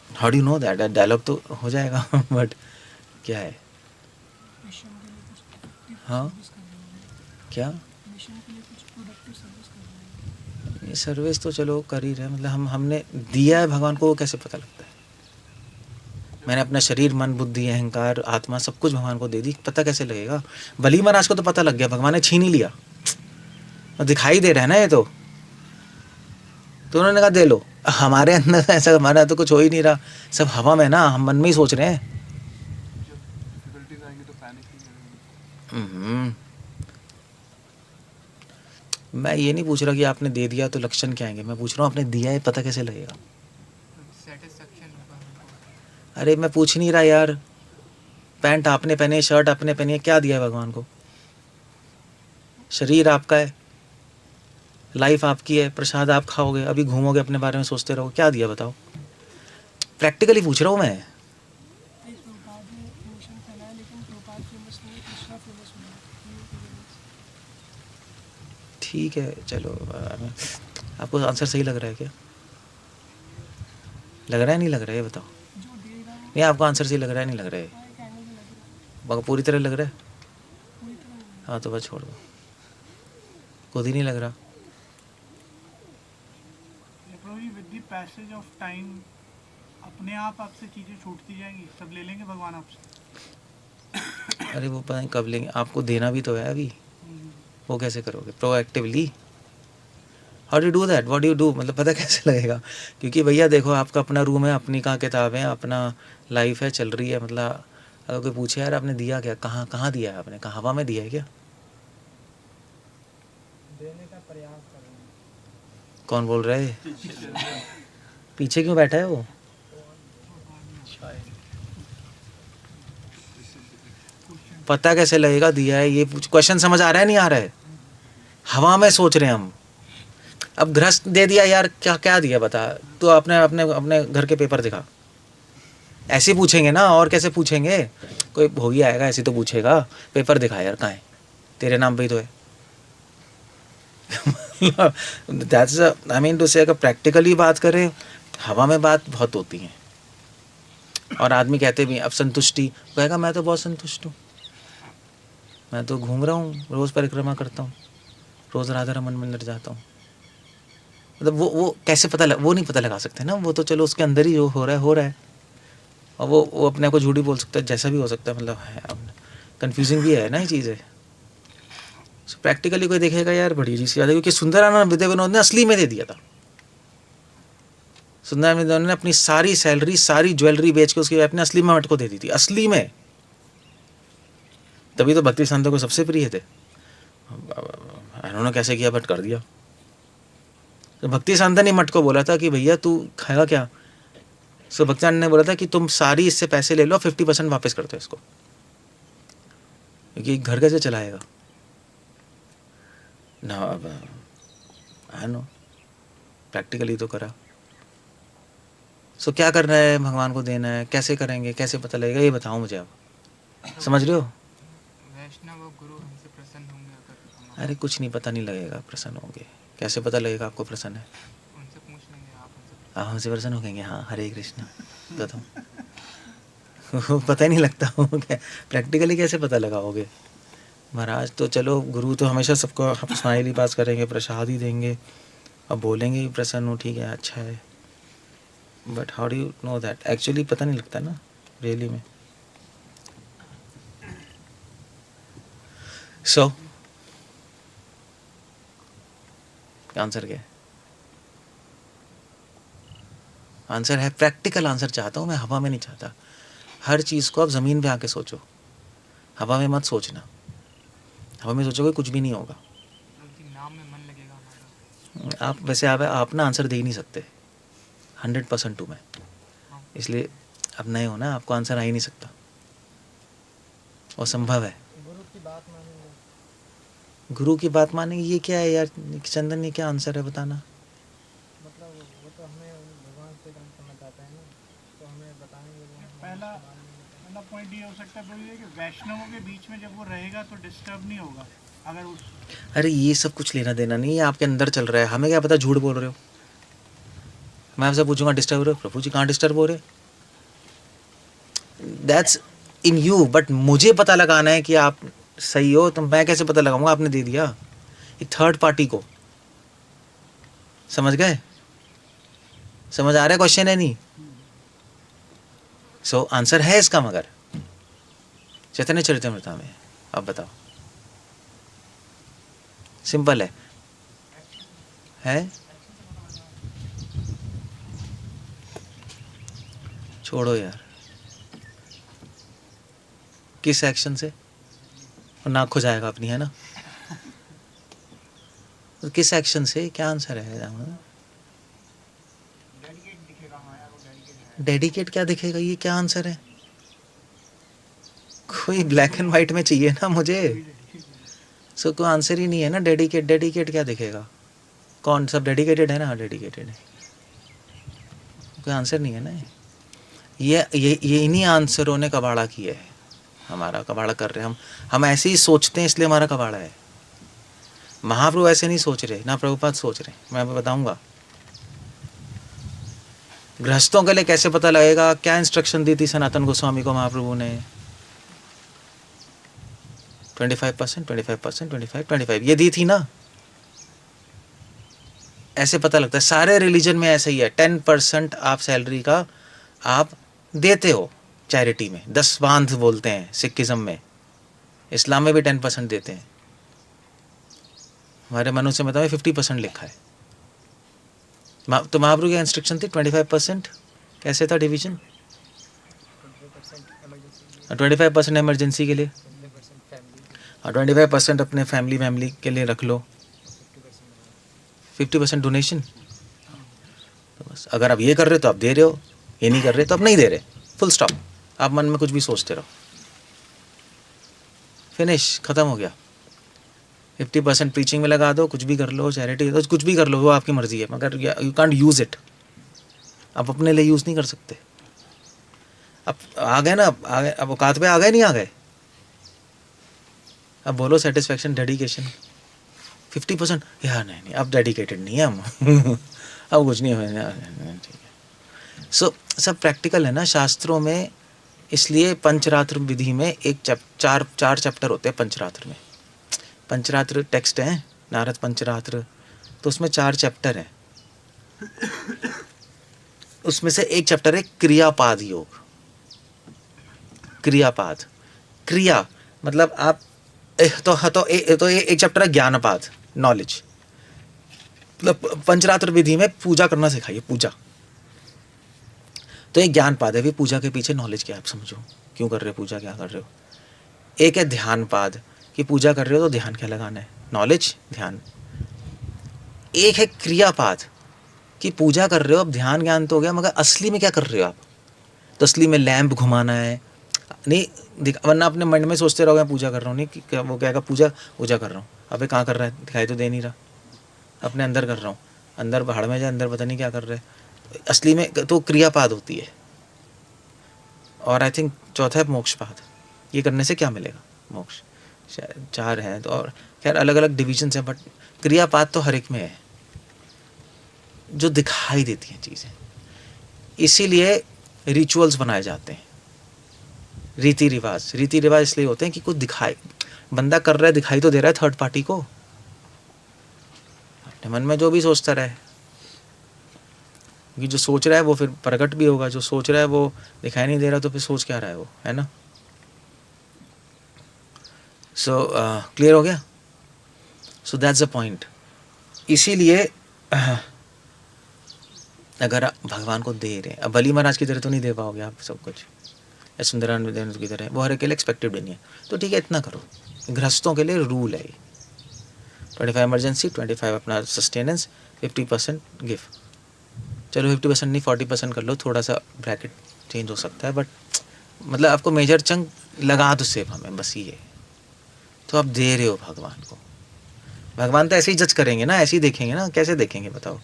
how do you know that? Dialogue तो हो जाएगा बट क्या है? हाँ क्या? ये सर्विस तो चलो कर ही रहे, मतलब हमने दिया है भगवान को, वो कैसे पता लगता है? मैंने अपना शरीर, मन, बुद्धि, अहंकार, आत्मा सब कुछ भगवान को दे दी, पता कैसे लगेगा? बली महाराज को तो पता लग गया, भगवान ने छीन ही लिया, और दिखाई दे रहा है ना ये तो उन्होंने कहा दे लो। हमारे अंदर ऐसा, हमारा तो कुछ हो ही नहीं रहा, सब हवा में ना, हम मन में ही सोच रहे हैं। मैं ये नहीं पूछ रहा कि आपने दे दिया तो लक्षण क्या आएंगे, मैं पूछ रहा हूँ आपने दिया है, पता कैसे लगेगा? अरे मैं पूछ नहीं रहा यार, पैंट आपने पहने, शर्ट आपने पहनी है, क्या दिया है भगवान को? शरीर आपका है, लाइफ आपकी है, प्रसाद आप खाओगे, अभी घूमोगे, अपने बारे में सोचते रहोगे, क्या दिया बताओ? प्रैक्टिकली पूछ रहा हूँ मैं। ठीक है चलो, आपको आंसर सही लग रहा है क्या? लग रहा है नहीं लग रहा है, ये बताओ। नहीं, आपको आंसर सही लग रहा है नहीं लग रहा है? पूरी तरह लग रहा है? हाँ तो बस छोड़ दो, खुद ही नहीं लग रहा। पैसेज ऑफ टाइम अपने आप आपसे चीजें छूटती जाएंगी, सब ले लेंगे भगवान आपसे। अरे वो पता नहीं कब लेंगे, आपको देना भी तो है अभी, वो कैसे करोगे proactively? How do do that? What do you do? मतलब पता कैसे लगेगा? क्योंकि भैया देखो, आपका अपना रूम है, अपनी कहाँ किताब है, अपना लाइफ है, चल रही है, मतलब अगर कोई पूछे यार आपने दिया क्या, कहाँ कहाँ दिया है आपने, कहाँ हवा में दिया है क्या? देने का प्रयास कर रहे हैं। कौन बोल रहा है? पीछे क्यों बैठा है वो? पता कैसे लगेगा दिया है? ये क्वेश्चन समझ आ रहा है नहीं आ रहा है? हवा में सोच रहे हैं हम। अब गृहस्थ दे दिया यार, क्या क्या दिया बता, तो अपने अपने अपने घर के पेपर दिखा। ऐसे पूछेंगे ना, और कैसे पूछेंगे? कोई हो ही आएगा ऐसे तो पूछेगा, पेपर दिखा यार, कहाँ है, तेरे नाम पे ही तो है। दैट्स आई मीन टू से, अगर प्रैक्टिकली बात करें, हवा में बात बहुत होती है, और आदमी कहते भी अब संतुष्टि, कहेगा मैं तो बहुत संतुष्ट हूँ, मैं तो घूम रहा हूँ, रोज़ परिक्रमा करता हूँ, रोज़ राधा रमन मंदिर जाता हूँ। मतलब वो कैसे पता वो नहीं पता लगा सकते ना, वो तो चलो उसके अंदर ही जो हो रहा है हो रहा है, और वो अपने आप को झूठी बोल सकता है, जैसा भी हो सकता है, मतलब है कन्फ्यूजिंग भी है ना ये चीज़ें। प्रैक्टिकली कोई देखेगा यार बड़ी अजीब सी बात है, क्योंकि सुंदरानंद विद्या विनोद ने असली में दे दिया था। सुंदरानंद विद्या ने अपनी सारी सैलरी, सारी ज्वेलरी बेच के उसकी अपने असली में मठ को दे दी थी, असली में। तभी तो भक्ति संतों को सबसे प्रिय थे। उन्होंने कैसे किया, बट कर दिया। तो भक्ति संत ने मठ को बोला था कि भैया तू खाएगा क्या? सो भक्ति ने बोला था कि तुम सारी इससे पैसे ले लो, 50% वापस कर दो इसको। क्योंकि घर कैसे चलाएगा ना। अब आई नो प्रैक्टिकली तो करा। सो क्या करना है, भगवान को देना है, कैसे करेंगे, कैसे पता लगेगा, ये बताओ मुझे आप। समझ रहे हो? वैष्णव और गुरु हमसे प्रसन्न होंगे अगर हम अरे कुछ नहीं, पता नहीं लगेगा प्रसन्न होंगे। कैसे पता लगेगा आपको प्रसन्न है? उनसे पूछ लेंगे, आप आप हमसे प्रसन्न हो गएंगे? हाँ, हरे कृष्ण। बताओ। पता ही नहीं लगता हो क्या? प्रैक्टिकली कैसे पता लगाओगे? महाराज तो चलो, गुरु तो हमेशा सबको स्माइल ही पास करेंगे, प्रसाद ही देंगे, अब बोलेंगे ही प्रसन्न हो, ठीक है, अच्छा है। But how do you know that? Actually पता नहीं लगता ना रियली में। सो आंसर क्या है? आंसर है, प्रैक्टिकल आंसर चाहता हूँ मैं, हवा में नहीं चाहता। हर चीज़ को आप ज़मीन पे आके सोचो, हवा में मत सोचना। हवा में सोचोगे कुछ भी नहीं होगा। उनकी नाम में मन लगेगा हमारा। आप वैसे आप ना आंसर दे ही नहीं सकते 100% टू मैं, इसलिए आप नए हो ना, आपको आंसर आ ही नहीं सकता, असंभव है। गुरु की बात मानेंगे। गुरु की बात मानेंगे, ये क्या है यार चंदन, ये क्या आंसर है बताना। मतलब वो तो हमें भगवान से काम करना चाहता है ना, तो हमें बताएंगे वो। पहला पहला पॉइंट ये हो सकता है बोलिए कि वैष्णवों के बीच में जब वो रहेगा तो डिस्टर्ब नहीं होगा। अगर उस अरे ये सब कुछ लेना देना नहीं है, आपके अंदर चल रहा है, हमें क्या पता झूठ बोल रहे हो। मैं आपसे पूछूंगा डिस्टर्ब हो रहे हो? प्रभु जी कहाँ डिस्टर्ब हो रहे? दैट्स इन यू, बट मुझे पता लगाना है कि आप सही हो, तो मैं कैसे पता लगाऊंगा? आपने दे दिया एक थर्ड पार्टी को। समझ गए? समझ आ रहा है क्वेश्चन है नहीं? सो आंसर है इसका, मगर चैतन्य चरितमृता में। अब बताओ, सिंपल है? छोड़ो यार, किस एक्शन से? और नाक खो जाएगा अपनी, है ना? तो किस एक्शन से, क्या आंसर है? डेडिकेट क्या दिखेगा? ये क्या आंसर है? कोई ब्लैक एंड वाइट में चाहिए ना मुझे। सो कोई आंसर ही नहीं है ना। डेडिकेट, डेडिकेट क्या दिखेगा? कौन सब डेडिकेटेड है ना? हाँ डेडिकेटेड है, कोई आंसर नहीं है ना। ये इन्हीं आंसरों ने कबाड़ा किया है, हमारा कबाड़ा कर रहे हैं हम ऐसे ही सोचते हैं, इसलिए हमारा कबाड़ा है। महाप्रभु ऐसे नहीं सोच रहे, ना प्रभुपाद सोच रहे। मैं आपको बताऊंगा गृहस्थों के लिए कैसे पता लगेगा। क्या इंस्ट्रक्शन दी थी सनातन गोस्वामी को महाप्रभु ने? 25%, 25%, 25, 25 ये दी थी ना। ऐसे पता लगता है, सारे रिलीजन में ऐसे ही है। 10% आप सैलरी का आप देते हो चैरिटी में, 10 बांध बोलते हैं सिखिज्म में। इस्लाम में भी 10% देते हैं। हमारे मनु से मतलब 50% लिखा है। तो महाप्रभु की इंस्ट्रक्शन थी 25%। कैसे था डिवीजन? 25% इमरजेंसी के लिए, और 25% अपने फैमिली के लिए रख लो, 50% डोनेशन। तो बस, अगर आप ये कर रहे हो तो आप दे रहे हो, ये नहीं कर रहे तो आप नहीं दे रहे, फुल स्टॉप। आप मन में कुछ भी सोचते रहो, फिनिश, खत्म हो गया। 50% प्रीचिंग में लगा दो, कुछ भी कर लो, चैरिटी तो कुछ भी कर लो, वो आपकी मर्जी है, मगर यू कांट यूज़ इट। आप अपने लिए यूज़ नहीं कर सकते। अब आ गए ना, आ गए, अब औकात पे आ गए, नहीं आ गए? अब बोलो सेटिस्फैक्शन, डेडिकेशन। 50% यार नहीं, अब डेडिकेटेड नहीं है हम। अब कुछ नहीं है, ठीक है। सो सब प्रैक्टिकल है ना शास्त्रों में। इसलिए पंचरात्र विधि में चार चैप्टर होते हैं पंचरात्र में। पंचरात्र टेक्स्ट है, नारद पंचरात्र, तो उसमें 4 चैप्टर हैं। उसमें से एक चैप्टर है क्रियापाद योग। क्रियापाद, क्रिया मतलब आप एक चैप्टर है ज्ञानपाद, नॉलेज। मतलब पंचरात्र विधि में पूजा करना सिखाइए, पूजा। तो एक ज्ञानपाद है, भी पूजा के पीछे नॉलेज क्या है आप समझो, क्यों कर रहे हो पूजा, क्या कर रहे हो। एक है ध्यानपाद, कि पूजा कर रहे हो तो ध्यान क्या लगाना है, नॉलेज, ध्यान। एक है क्रियापाद, कि पूजा कर रहे हो, अब ध्यान ज्ञान तो हो गया, मगर असली में क्या कर रहे हो आप। तो असली में लैंप घुमाना है, नहीं वरना अपने मन में सोचते रहोगे पूजा कर रहा हूँ, नहीं कि क्या वो कहेगा पूजा पूजा कर रहा हूँ, अबे कहाँ कर रहा है, दिखाई तो दे नहीं रहा, अपने अंदर कर रहा हूँ, अंदर भाड़ में जाए, अंदर पता नहीं क्या कर रहे हैं। असली में तो क्रियापाद होती है। और आई थिंक चौथा है मोक्षपाद। ये करने से क्या मिलेगा? मोक्ष। शायद 4 हैं तो, और खैर अलग अलग डिविजन्स हैं, बट क्रियापाद तो हर एक में है जो दिखाई देती हैं चीज़ें। इसीलिए रिचुअल्स बनाए जाते हैं, रीति रिवाज। रीति रिवाज इसलिए होते हैं कि कुछ दिखाई, बंदा कर रहा है, दिखाई तो दे रहा है थर्ड पार्टी को, अपने मन में जो भी सोचता रहे, कि जो सोच रहा है वो फिर प्रकट भी होगा, जो सोच रहा है वो दिखाई नहीं दे रहा, तो फिर सोच क्या रहा है वो, है ना। सो क्लियर हो गया? So that's the point. इसीलिए अगर आप भगवान को दे रहे हैं, अब बली महाराज की तरह तो नहीं दे पाओगे आप सब कुछ, या सुंदरानंद की तरह, वो हर एक के लिए एक्सपेक्टेड नहीं है, तो ठीक है इतना करो। गृहस्थों के लिए रूल है ये, 25 इमरजेंसी, 25 अपना सस्टेनेंस, 50% गिव। चलो 50% नहीं 40% कर लो, थोड़ा सा ब्रैकेट चेंज हो सकता है, बट मतलब आपको मेजर चंक लगा दो सेवा में, बस ये। तो आप दे रहे हो भगवान को। भगवान तो ऐसे ही जज करेंगे ना, ऐसे ही देखेंगे ना, कैसे देखेंगे बताओ।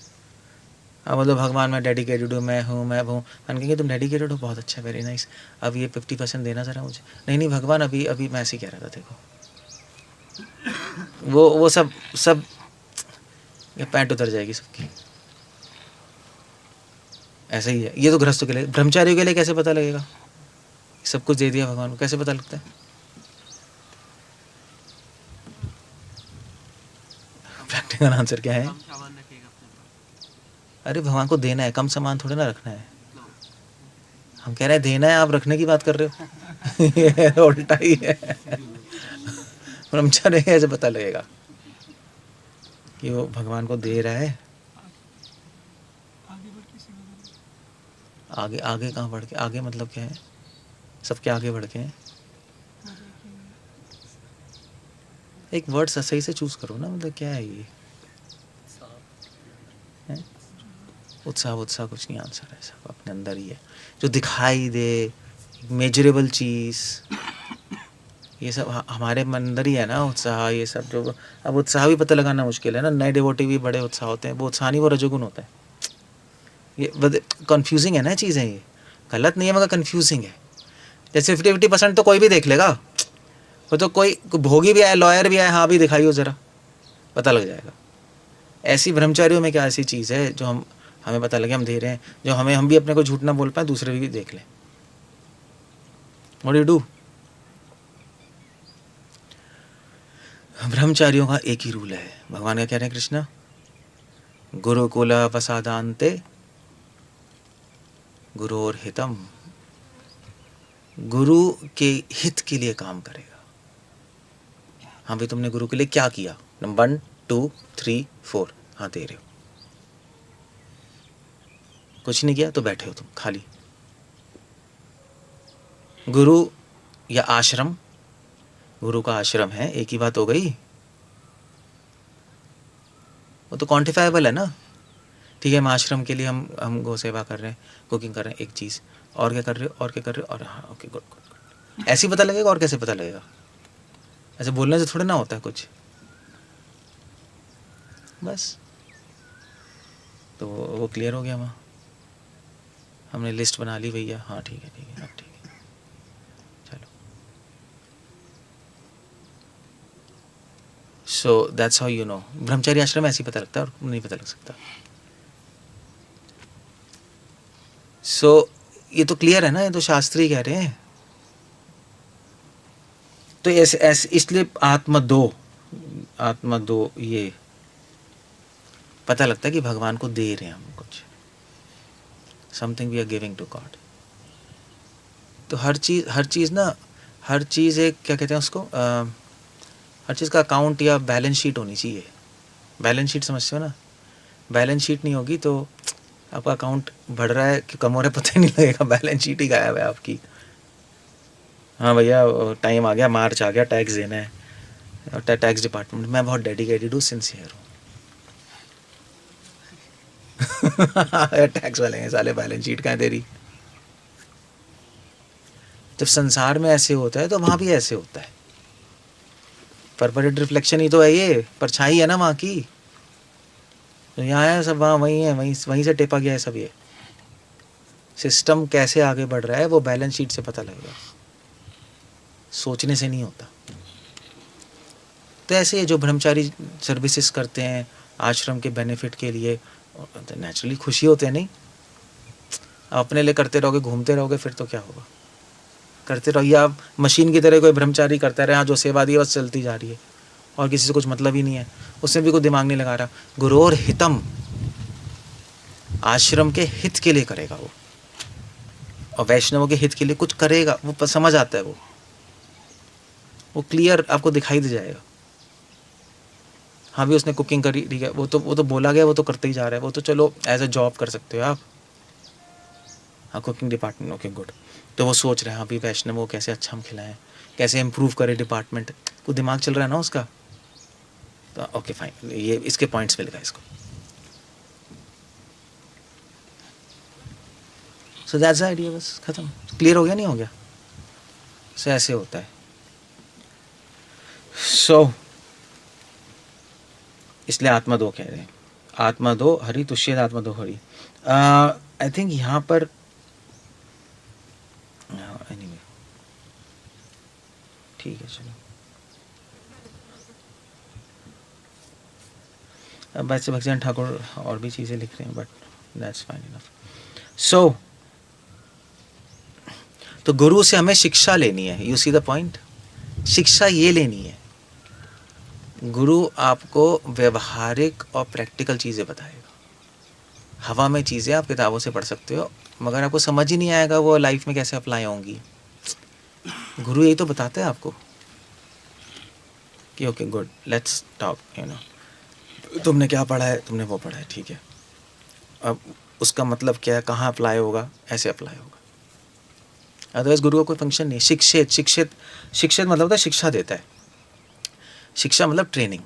अब मतलब भगवान मैं डेडिकेटेड हूँ, मैं हूँ, मैं हूँ, हम कहेंगे तुम डेडिकेटेड हो, बहुत अच्छा, वेरी नाइस, अब ये 50% देना ज़रा मुझे। नहीं नहीं भगवान, अभी अभी मैं ऐसे ही कह रहा था, देखो वो सब सब ये पैंट उतर जाएगी सबकी। ऐसा ही है ये तो गृहस्थों के लिए। ब्रह्मचारियों के लिए कैसे पता लगेगा? सब कुछ दे दिया भगवान को, कैसे पता लगता है? प्रैक्टिकल आंसर क्या है? अरे भगवान को देना है, कम सामान थोड़ी ना रखना है। हम कह रहे हैं देना है, आप रखने की बात कर रहे हो। ये उल्टा ही है। ब्रह्मचारी कैसे पता लगेगा कि वो भगवान को दे रहा है? आगे बढ़ के सेवा करो। आगे आगे कहाँ बढ़ के? आगे मतलब क्या है? सबके आगे बढ़ के हैं। एक वर्ड सही से चूज करो ना, मतलब क्या है ये? हैं? उत्साह उत्साह कुछ नहीं आंसर है, सब अपने अंदर ही है, जो दिखाई दे, मेजरेबल चीज़, ये सब हमारे मन ही है ना उत्साह, ये सब जो। अब उत्साह भी पता लगाना मुश्किल है ना, नए डिवोटी भी बड़े उत्साह होते हैं, वो उत्साह नहीं, वो रजोगुण होता है। ये कंफ्यूजिंग है ना चीज़ें, ये गलत नहीं है मगर कंफ्यूजिंग है। जैसे 50% तो कोई भी देख लेगा, वो तो कोई भोगी भी आए, लॉयर भी आए, हाँ भी दिखाइयो ज़रा, पता लग जाएगा। ऐसी ब्रह्मचारियों में क्या ऐसी चीज़ है जो हमें पता लगे हम दे रहे हैं, जो हम भी अपने को झूठ ना बोल पाए, दूसरे भी देख लें। What do you do? ब्रह्मचारियों का एक ही रूल है, भगवान क्या कह रहे हैं कृष्ण? गुरुकुल वसादांते गुरोर हितम। गुरु के हित के लिए काम करेगा। हाँ भाई तुमने गुरु के लिए क्या किया? नंबर 1 2 3 4, हाँ दे रहे हो। कुछ नहीं किया तो बैठे हो तुम खाली। गुरु या आश्रम, गुरु का आश्रम है, एक ही बात हो गई। वो तो क्वांटिफाइबल है ना। ठीक है, हम आश्रम के लिए हम गौ सेवा कर रहे हैं, कुकिंग कर रहे हैं, एक चीज़। और क्या कर रहे हो? और क्या कर रहे हो? और हाँ ओके गुड गुड गुड। ऐसे ही पता लगेगा, और कैसे पता लगेगा? ऐसे बोलने से थोड़े ना होता है कुछ, बस। तो वो क्लियर हो गया वहाँ, हमने लिस्ट बना ली भैया। हाँ ठीक है ठीक है, अब ठीक है, चलो। So that's how you know. ब्रह्मचारी आश्रम ऐसे ही पता लगता है, और नहीं पता लग सकता। सो ये तो क्लियर है ना, ये तो शास्त्री कह रहे हैं। तो ऐसे ऐसे इसलिए आत्मा दो ये पता लगता है कि भगवान को दे रहे हैं हम कुछ, something we are giving to God. तो हर चीज़ ना, हर चीज़ एक क्या कहते हैं उसको, हर चीज़ का अकाउंट या बैलेंस शीट होनी चाहिए। बैलेंस शीट समझते हो ना? बैलेंस शीट नहीं होगी तो आपका अकाउंट बढ़ रहा है कि कम हो रहा है पता ही नहीं लगेगा, बैलेंस शीट ही गायब है आपकी। हाँ भैया टाइम आ गया, मार्च आ गया, टैक्स देना है, और टैक्स डिपार्टमेंट मैं बहुत डेडिकेटेड हूँ, सिंसियर हूँ। टैक्स वाले हैं साले, बैलेंस शीट कहाँ दे रही। जब संसार में ऐसे होता है तो वहाँ भी ऐसे होता है। परपरेट रिफ्लेक्शन ही तो है, ये परछाई है ना वहाँ की। तो यहाँ है सब, वहाँ वहीं है, वहीं से टेपा गया है सब। ये सिस्टम कैसे आगे बढ़ रहा है वो बैलेंस शीट से पता लगेगा, सोचने से नहीं होता। तो ऐसे जो ब्रह्मचारी सर्विसेज करते हैं आश्रम के बेनिफिट के लिए, तो नेचुरली खुशी होते हैं नहीं। आप अपने लिए करते रहोगे, घूमते रहोगे, फिर तो क्या होगा। करते रहिए आप मशीन की तरह, कोई ब्रह्मचारी करता रहे, हाँ जो सेवा दी है बस चलती जा रही है और किसी से कुछ मतलब ही नहीं है, उसमें भी कोई दिमाग नहीं लगा रहा। गुरोर हितम, आश्रम के हित के लिए करेगा वो, और वैष्णवों के हित के लिए कुछ करेगा, वो समझ आता है, वो क्लियर आपको दिखाई दे जाएगा। हाँ भी उसने कुकिंग करी, ठीक है, वो तो बोला गया, वो तो करते ही जा रहा है, वो तो चलो एज अ जॉब कर सकते हो आप। हाँ कुकिंग डिपार्टमेंट, ओके गुड। तो वो सोच रहे हैं हाँ भी वैष्णव को कैसे अच्छा हम खिलाएं, कैसे इम्प्रूव करें डिपार्टमेंट, को दिमाग चल रहा है ना उसका। तो ओके फाइन, ये इसके पॉइंट्स मिलेगा इसको। सो दैट्स द आइडिया, बस खत्म। क्लियर हो गया, नहीं हो गया? सो ऐसे होता है। सो इसलिए आत्मा दो कह रहे हैं, आत्मा दो हरि तुष्येद आत्मा दो हरि। आई थिंक यहाँ पर एनीवे ठीक है, चलो। अब वैसे भक्तिनाथ ठाकुर और भी चीज़ें लिख रहे हैं, बट दैट्स फाइन इनफ। सो तो गुरु से हमें शिक्षा लेनी है, यू सी द पॉइंट। शिक्षा ये लेनी है, गुरु आपको व्यवहारिक और प्रैक्टिकल चीज़ें बताएगा। हवा में चीज़ें आप किताबों से पढ़ सकते हो, मगर आपको समझ ही नहीं आएगा वो लाइफ में कैसे अप्लाई होंगी। गुरु यही तो बताते हैं आपको कि okay good, let's talk, you know, तुमने क्या पढ़ा है, तुमने वो पढ़ा है, ठीक है, अब उसका मतलब क्या है, कहाँ अप्लाई होगा, ऐसे अप्लाई होगा। अदरवाइज गुरु का कोई फंक्शन नहीं। शिक्षित शिक्षित शिक्षित मतलब होता है शिक्षा देता है। शिक्षा मतलब ट्रेनिंग,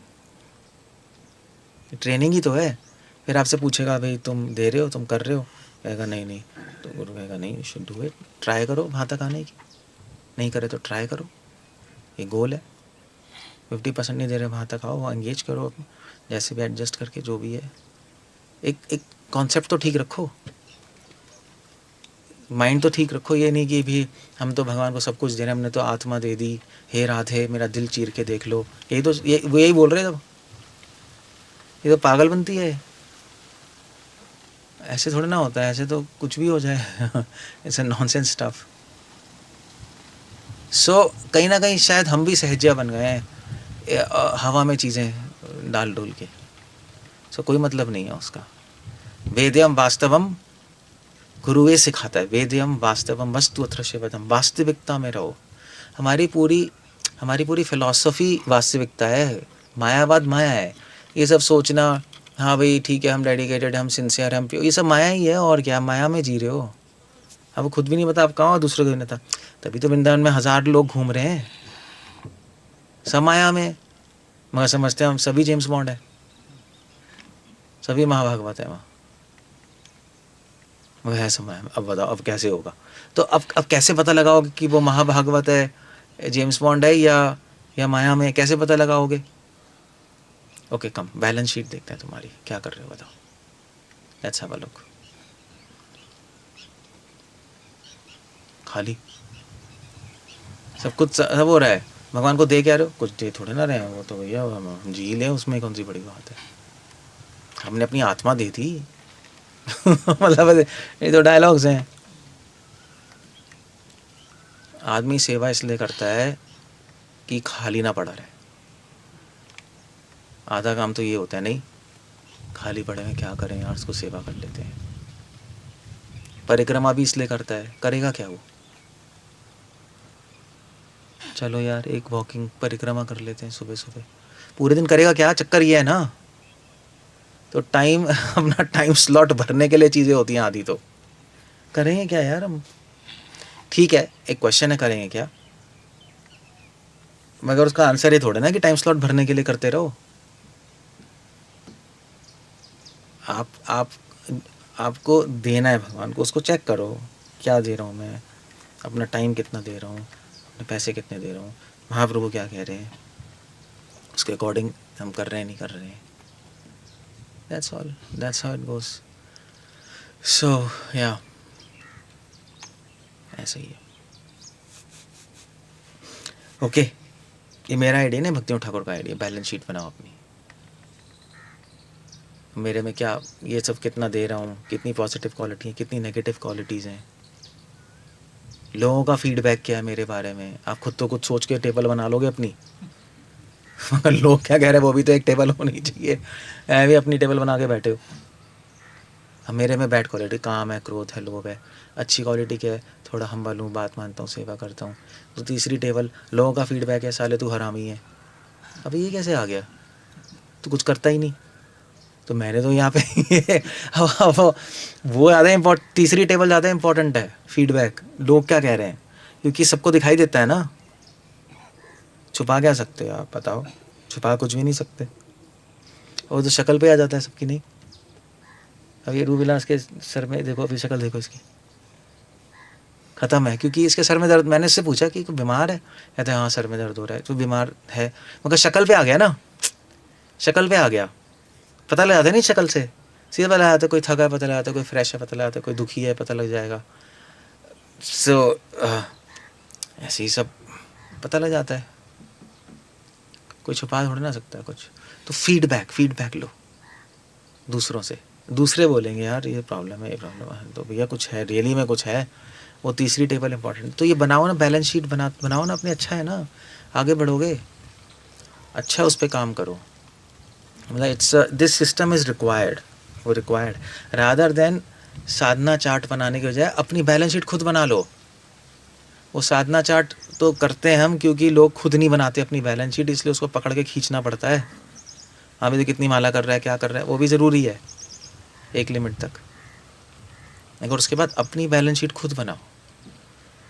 ट्रेनिंग ही तो है। फिर आपसे पूछेगा भाई तुम दे रहे हो, तुम कर रहे हो, कहेगा नहीं नहीं, तो गुरु कहेगा नहीं, you should do it, try करो वहाँ तक आने की, नहीं करे तो ट्राई करो, ये गोल है। 50% नहीं दे रहे, वहाँ तक आओ, एंगेज करो, जैसे भी एडजस्ट करके जो भी है। एक कॉन्सेप्ट तो ठीक रखो, माइंड तो ठीक रखो। ये नहीं कि भी हम तो भगवान को सब कुछ दे रहे हैं, हमने तो आत्मा दे दी, हे राधे मेरा दिल चीर के देख लो, यही तो वो यही बोल रहे हैं। ये तो पागल बनती है, ऐसे थोड़ा ना होता है, ऐसे तो कुछ भी हो जाए। It's a nonsense stuff. So कहीं ना कहीं शायद हम भी सहजिया बन गए हैं हवा में चीज़ें डाल डोल के। सो कोई मतलब नहीं है उसका। वेद्यम वास्तवम, गुरु ये सिखाता है, वेद्यम वास्तवम वस्तु अत्र शिवदम, वास्तविकता में रहो। हमारी पूरी फिलॉसफी वास्तविकता है, मायावाद माया है। ये सब सोचना हाँ भाई ठीक है हम डेडिकेटेड, हम सिंसियर, हम प्योर, ये सब माया ही है। और क्या, माया में जी रहे हो। अब खुद भी नहीं पता आप कहाँ हो, दूसरे को भी नहीं पता। तभी तो वृंदावन में 1000 लोग घूम रहे हैं सब माया में, मगर समझते हैं हम सभी जेम्स बॉन्ड है, सभी महाभागवत है वहाँ, मगर है समय। अब बताओ अब कैसे होगा। तो अब कैसे पता लगाओगे कि वो महाभागवत है, जेम्स बॉन्ड है या माया में, कैसे पता लगाओगे? ओके कम, बैलेंस शीट देखते हैं तुम्हारी, क्या कर रहे हो बताओ। Let's have a look. खाली सब कुछ सब हो रहा है, भगवान को दे क्या रहे हो, कुछ दे थोड़े ना रहे हैं। वो तो भैया हम जी लें, उसमें कौन सी बड़ी बात है, हमने अपनी आत्मा दे दी। मतलब ये तो डायलॉग्स हैं। आदमी सेवा इसलिए करता है कि खाली ना पड़ा रहे। आधा काम तो ये होता है, नहीं खाली पड़े हैं क्या करें यार, उसको सेवा कर लेते हैं। परिक्रमा भी इसलिए करता है, करेगा क्या वो, चलो यार एक वॉकिंग परिक्रमा कर लेते हैं सुबह सुबह, पूरे दिन करेगा क्या, चक्कर ये है ना। तो टाइम अपना टाइम स्लॉट भरने के लिए चीज़ें होती हैं आधी, तो करेंगे क्या यार हम। ठीक है एक क्वेश्चन है, करेंगे क्या, मगर उसका आंसर ये थोड़ा ना कि टाइम स्लॉट भरने के लिए करते रहो। आप आपको देना है भगवान को, उसको चेक करो क्या दे रहा हूँ मैं, अपना टाइम कितना दे रहा हूँ, अपने पैसे कितने दे रहा हूँ, महाप्रभु क्या कह रहे हैं, उसके अकॉर्डिंग हम कर रहे हैं नहीं कर रहे हैं. That's all. That's how it goes. So yeah, ऐसा ही है. ओके, ये मेरा आइडिया नहीं, भक्तियों ठाकुर का आइडिया. बैलेंस शीट बनाओ अपनी. मेरे में क्या, ये सब कितना दे रहा हूँ, कितनी पॉजिटिव क्वालिटी है, कितनी नेगेटिव क्वालिटीज़ हैं, लोगों का फीडबैक क्या है मेरे बारे में. आप खुद तो कुछ सोच के टेबल बना लोगे अपनी, मगर लोग क्या कह रहे हैं वो भी तो एक टेबल होनी चाहिए. ऐ भी अपनी टेबल बना के बैठे हो. अब मेरे में बैड क्वालिटी काम है, क्रोध है, लोभ है. अच्छी क्वालिटी क्या है, थोड़ा हम्बल हूँ, बात मानता हूँ, सेवा करता हूँ. तो तीसरी टेबल लोगों का फीडबैक है, साले तू हरामी है. अब ये कैसे आ गया, तू कुछ करता ही नहीं. तो मैंने तो यहाँ पे वो ज़्यादा तीसरी टेबल ज़्यादा इंपॉर्टेंट है, फीडबैक. लोग क्या कह रहे हैं, क्योंकि सबको दिखाई देता है ना. छुपा क्या सकते हो आप, बताओ. छुपा कुछ भी नहीं सकते. वो तो शक्ल पे आ जाता है सबकी. नहीं, अब ये रूबिलास के सर में देखो, अभी शक्ल देखो इसकी, ख़त्म है. क्योंकि इसके सर में दर्द, मैंने इससे पूछा कि बीमार है, कहते हैं हाँ सर में दर्द हो रहा है. तो बीमार है मगर शक्ल पे आ गया ना, शक्ल पे आ गया. पता लग जाता है नहीं शक्ल से, सीधा पता लग जाता है. कोई थका है पता लग जाता है, कोई फ्रेश है पता लग जाता है, कोई दुखी है पता लग जाएगा. सो ऐसे ही सब पता लग जाता है. कोई छुपा थोड़ा ना सकता है कुछ. तो फीडबैक लो दूसरों से. दूसरे बोलेंगे यार ये प्रॉब्लम है, ये प्रॉब्लम है, तो भैया कुछ है, रियली में कुछ है. वो तीसरी टेबल इंपॉर्टेंट. तो ये बनाओ ना, बैलेंस शीट बनाओ ना अपने. अच्छा है ना, आगे बढ़ोगे. अच्छा उस पर काम करो. मतलब it's this system is required. वो रिक्वायर्ड रादर देन साधना चार्ट बनाने के बजाय अपनी बैलेंस शीट खुद बना लो. वो साधना चार्ट तो करते हैं हम क्योंकि लोग खुद नहीं बनाते अपनी बैलेंस शीट, इसलिए उसको पकड़ के खींचना पड़ता है. हाँ भी तो कितनी माला कर रहा है, क्या कर रहा है, वो भी ज़रूरी है एक लिमिट तक. अगर उसके बाद अपनी बैलेंस शीट खुद बनाओ,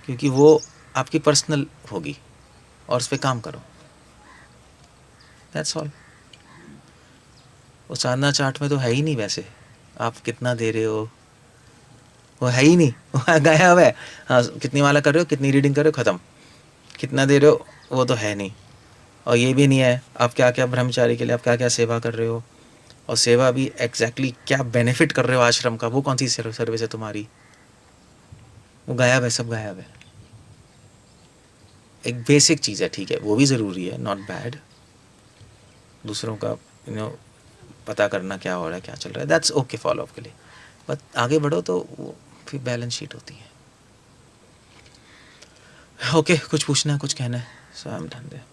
क्योंकि वो आपकी पर्सनल होगी, और उस पर काम करो. That's all. वो साधना चार्ट में तो है ही नहीं वैसे, आप कितना दे रहे हो वो है ही नहीं. वो गायब है. हाँ कितनी माला कर रहे हो, कितनी रीडिंग कर रहे हो, ख़त्म. कितना दे रहे हो वो तो है नहीं. और ये भी नहीं है आप क्या क्या ब्रह्मचारी के लिए आप क्या क्या सेवा कर रहे हो, और सेवा भी एग्जैक्टली क्या बेनिफिट कर रहे हो आश्रम का, वो कौन सी सर्विस है तुम्हारी. वो गायब है, सब गायब है. एक बेसिक चीज़ है, ठीक है, वो भी ज़रूरी है, नॉट बैड. दूसरों का पता करना क्या हो रहा है, क्या चल रहा है, दैट्स ओके फॉलो अप के लिए. बट आगे बढ़ो तो वो फिर बैलेंस शीट होती है. ओके कुछ पूछना है, कुछ कहना है, सो आई एम डन देयर.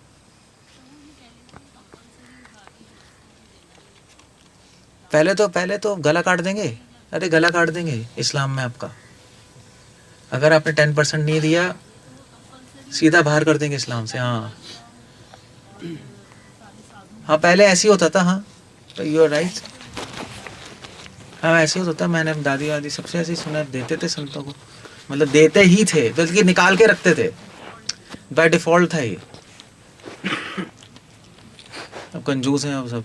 पहले तो गला काट देंगे. अरे गला काट देंगे इस्लाम में आपका. अगर आपने 10% नहीं दिया सीधा बाहर कर देंगे इस्लाम से. हाँ हाँ पहले ऐसे ही होता था. हाँ तो यू आर राइट. हाँ ऐसे ही होता था. मैंने दादी वादी सबसे ऐसे ही सुना, देते थे संतों को, मतलब देते ही थे, बल्कि निकाल के रखते थे. बाय डिफॉल्ट था ये. अब कंजूस हैं अब सब.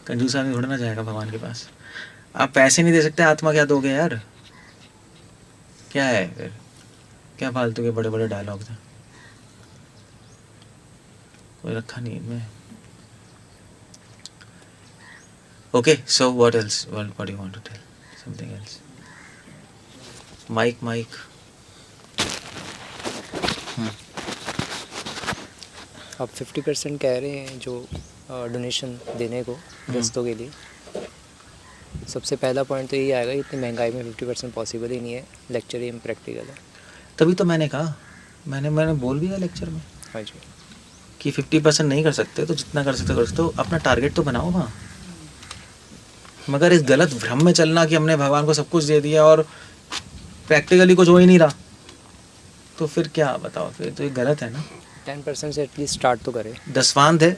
कंजूस आदमी थोड़ा ना जाएगा भगवान के पास. आप पैसे नहीं दे सकते, आत्मा क्या दोगे यार. क्या है फिर, क्या फालतू के बड़े बड़े डायलॉग थे, कोई रखा नहीं इनमें. Okay so what else, what you want to tell, something else. Mike. आप 50% कह रहे हैं जो डोनेशन देने को गृहस्थों के लिए. सबसे पहला पॉइंट तो यही आएगा, इतनी महंगाई में 50% पॉसिबल ही नहीं है. लेक्चर ही इम्प्रैक्टिकल है. तभी तो मैंने कहा, मैंने बोल भी दिया लेक्चर में हाँ जी. कि 50% नहीं कर सकते तो जितना कर सकते हो. अपना टारगेट तो बनाओ वहाँ. मगर इस गलत भ्रम में चलना कि हमने भगवान को सब कुछ दे दिया और प्रैक्टिकली कुछ हो ही नहीं रहा, तो फिर क्या बताओ, फिर तो ये गलत है ना. 10% से एटलीस्ट स्टार्ट तो करें. दसवांत है,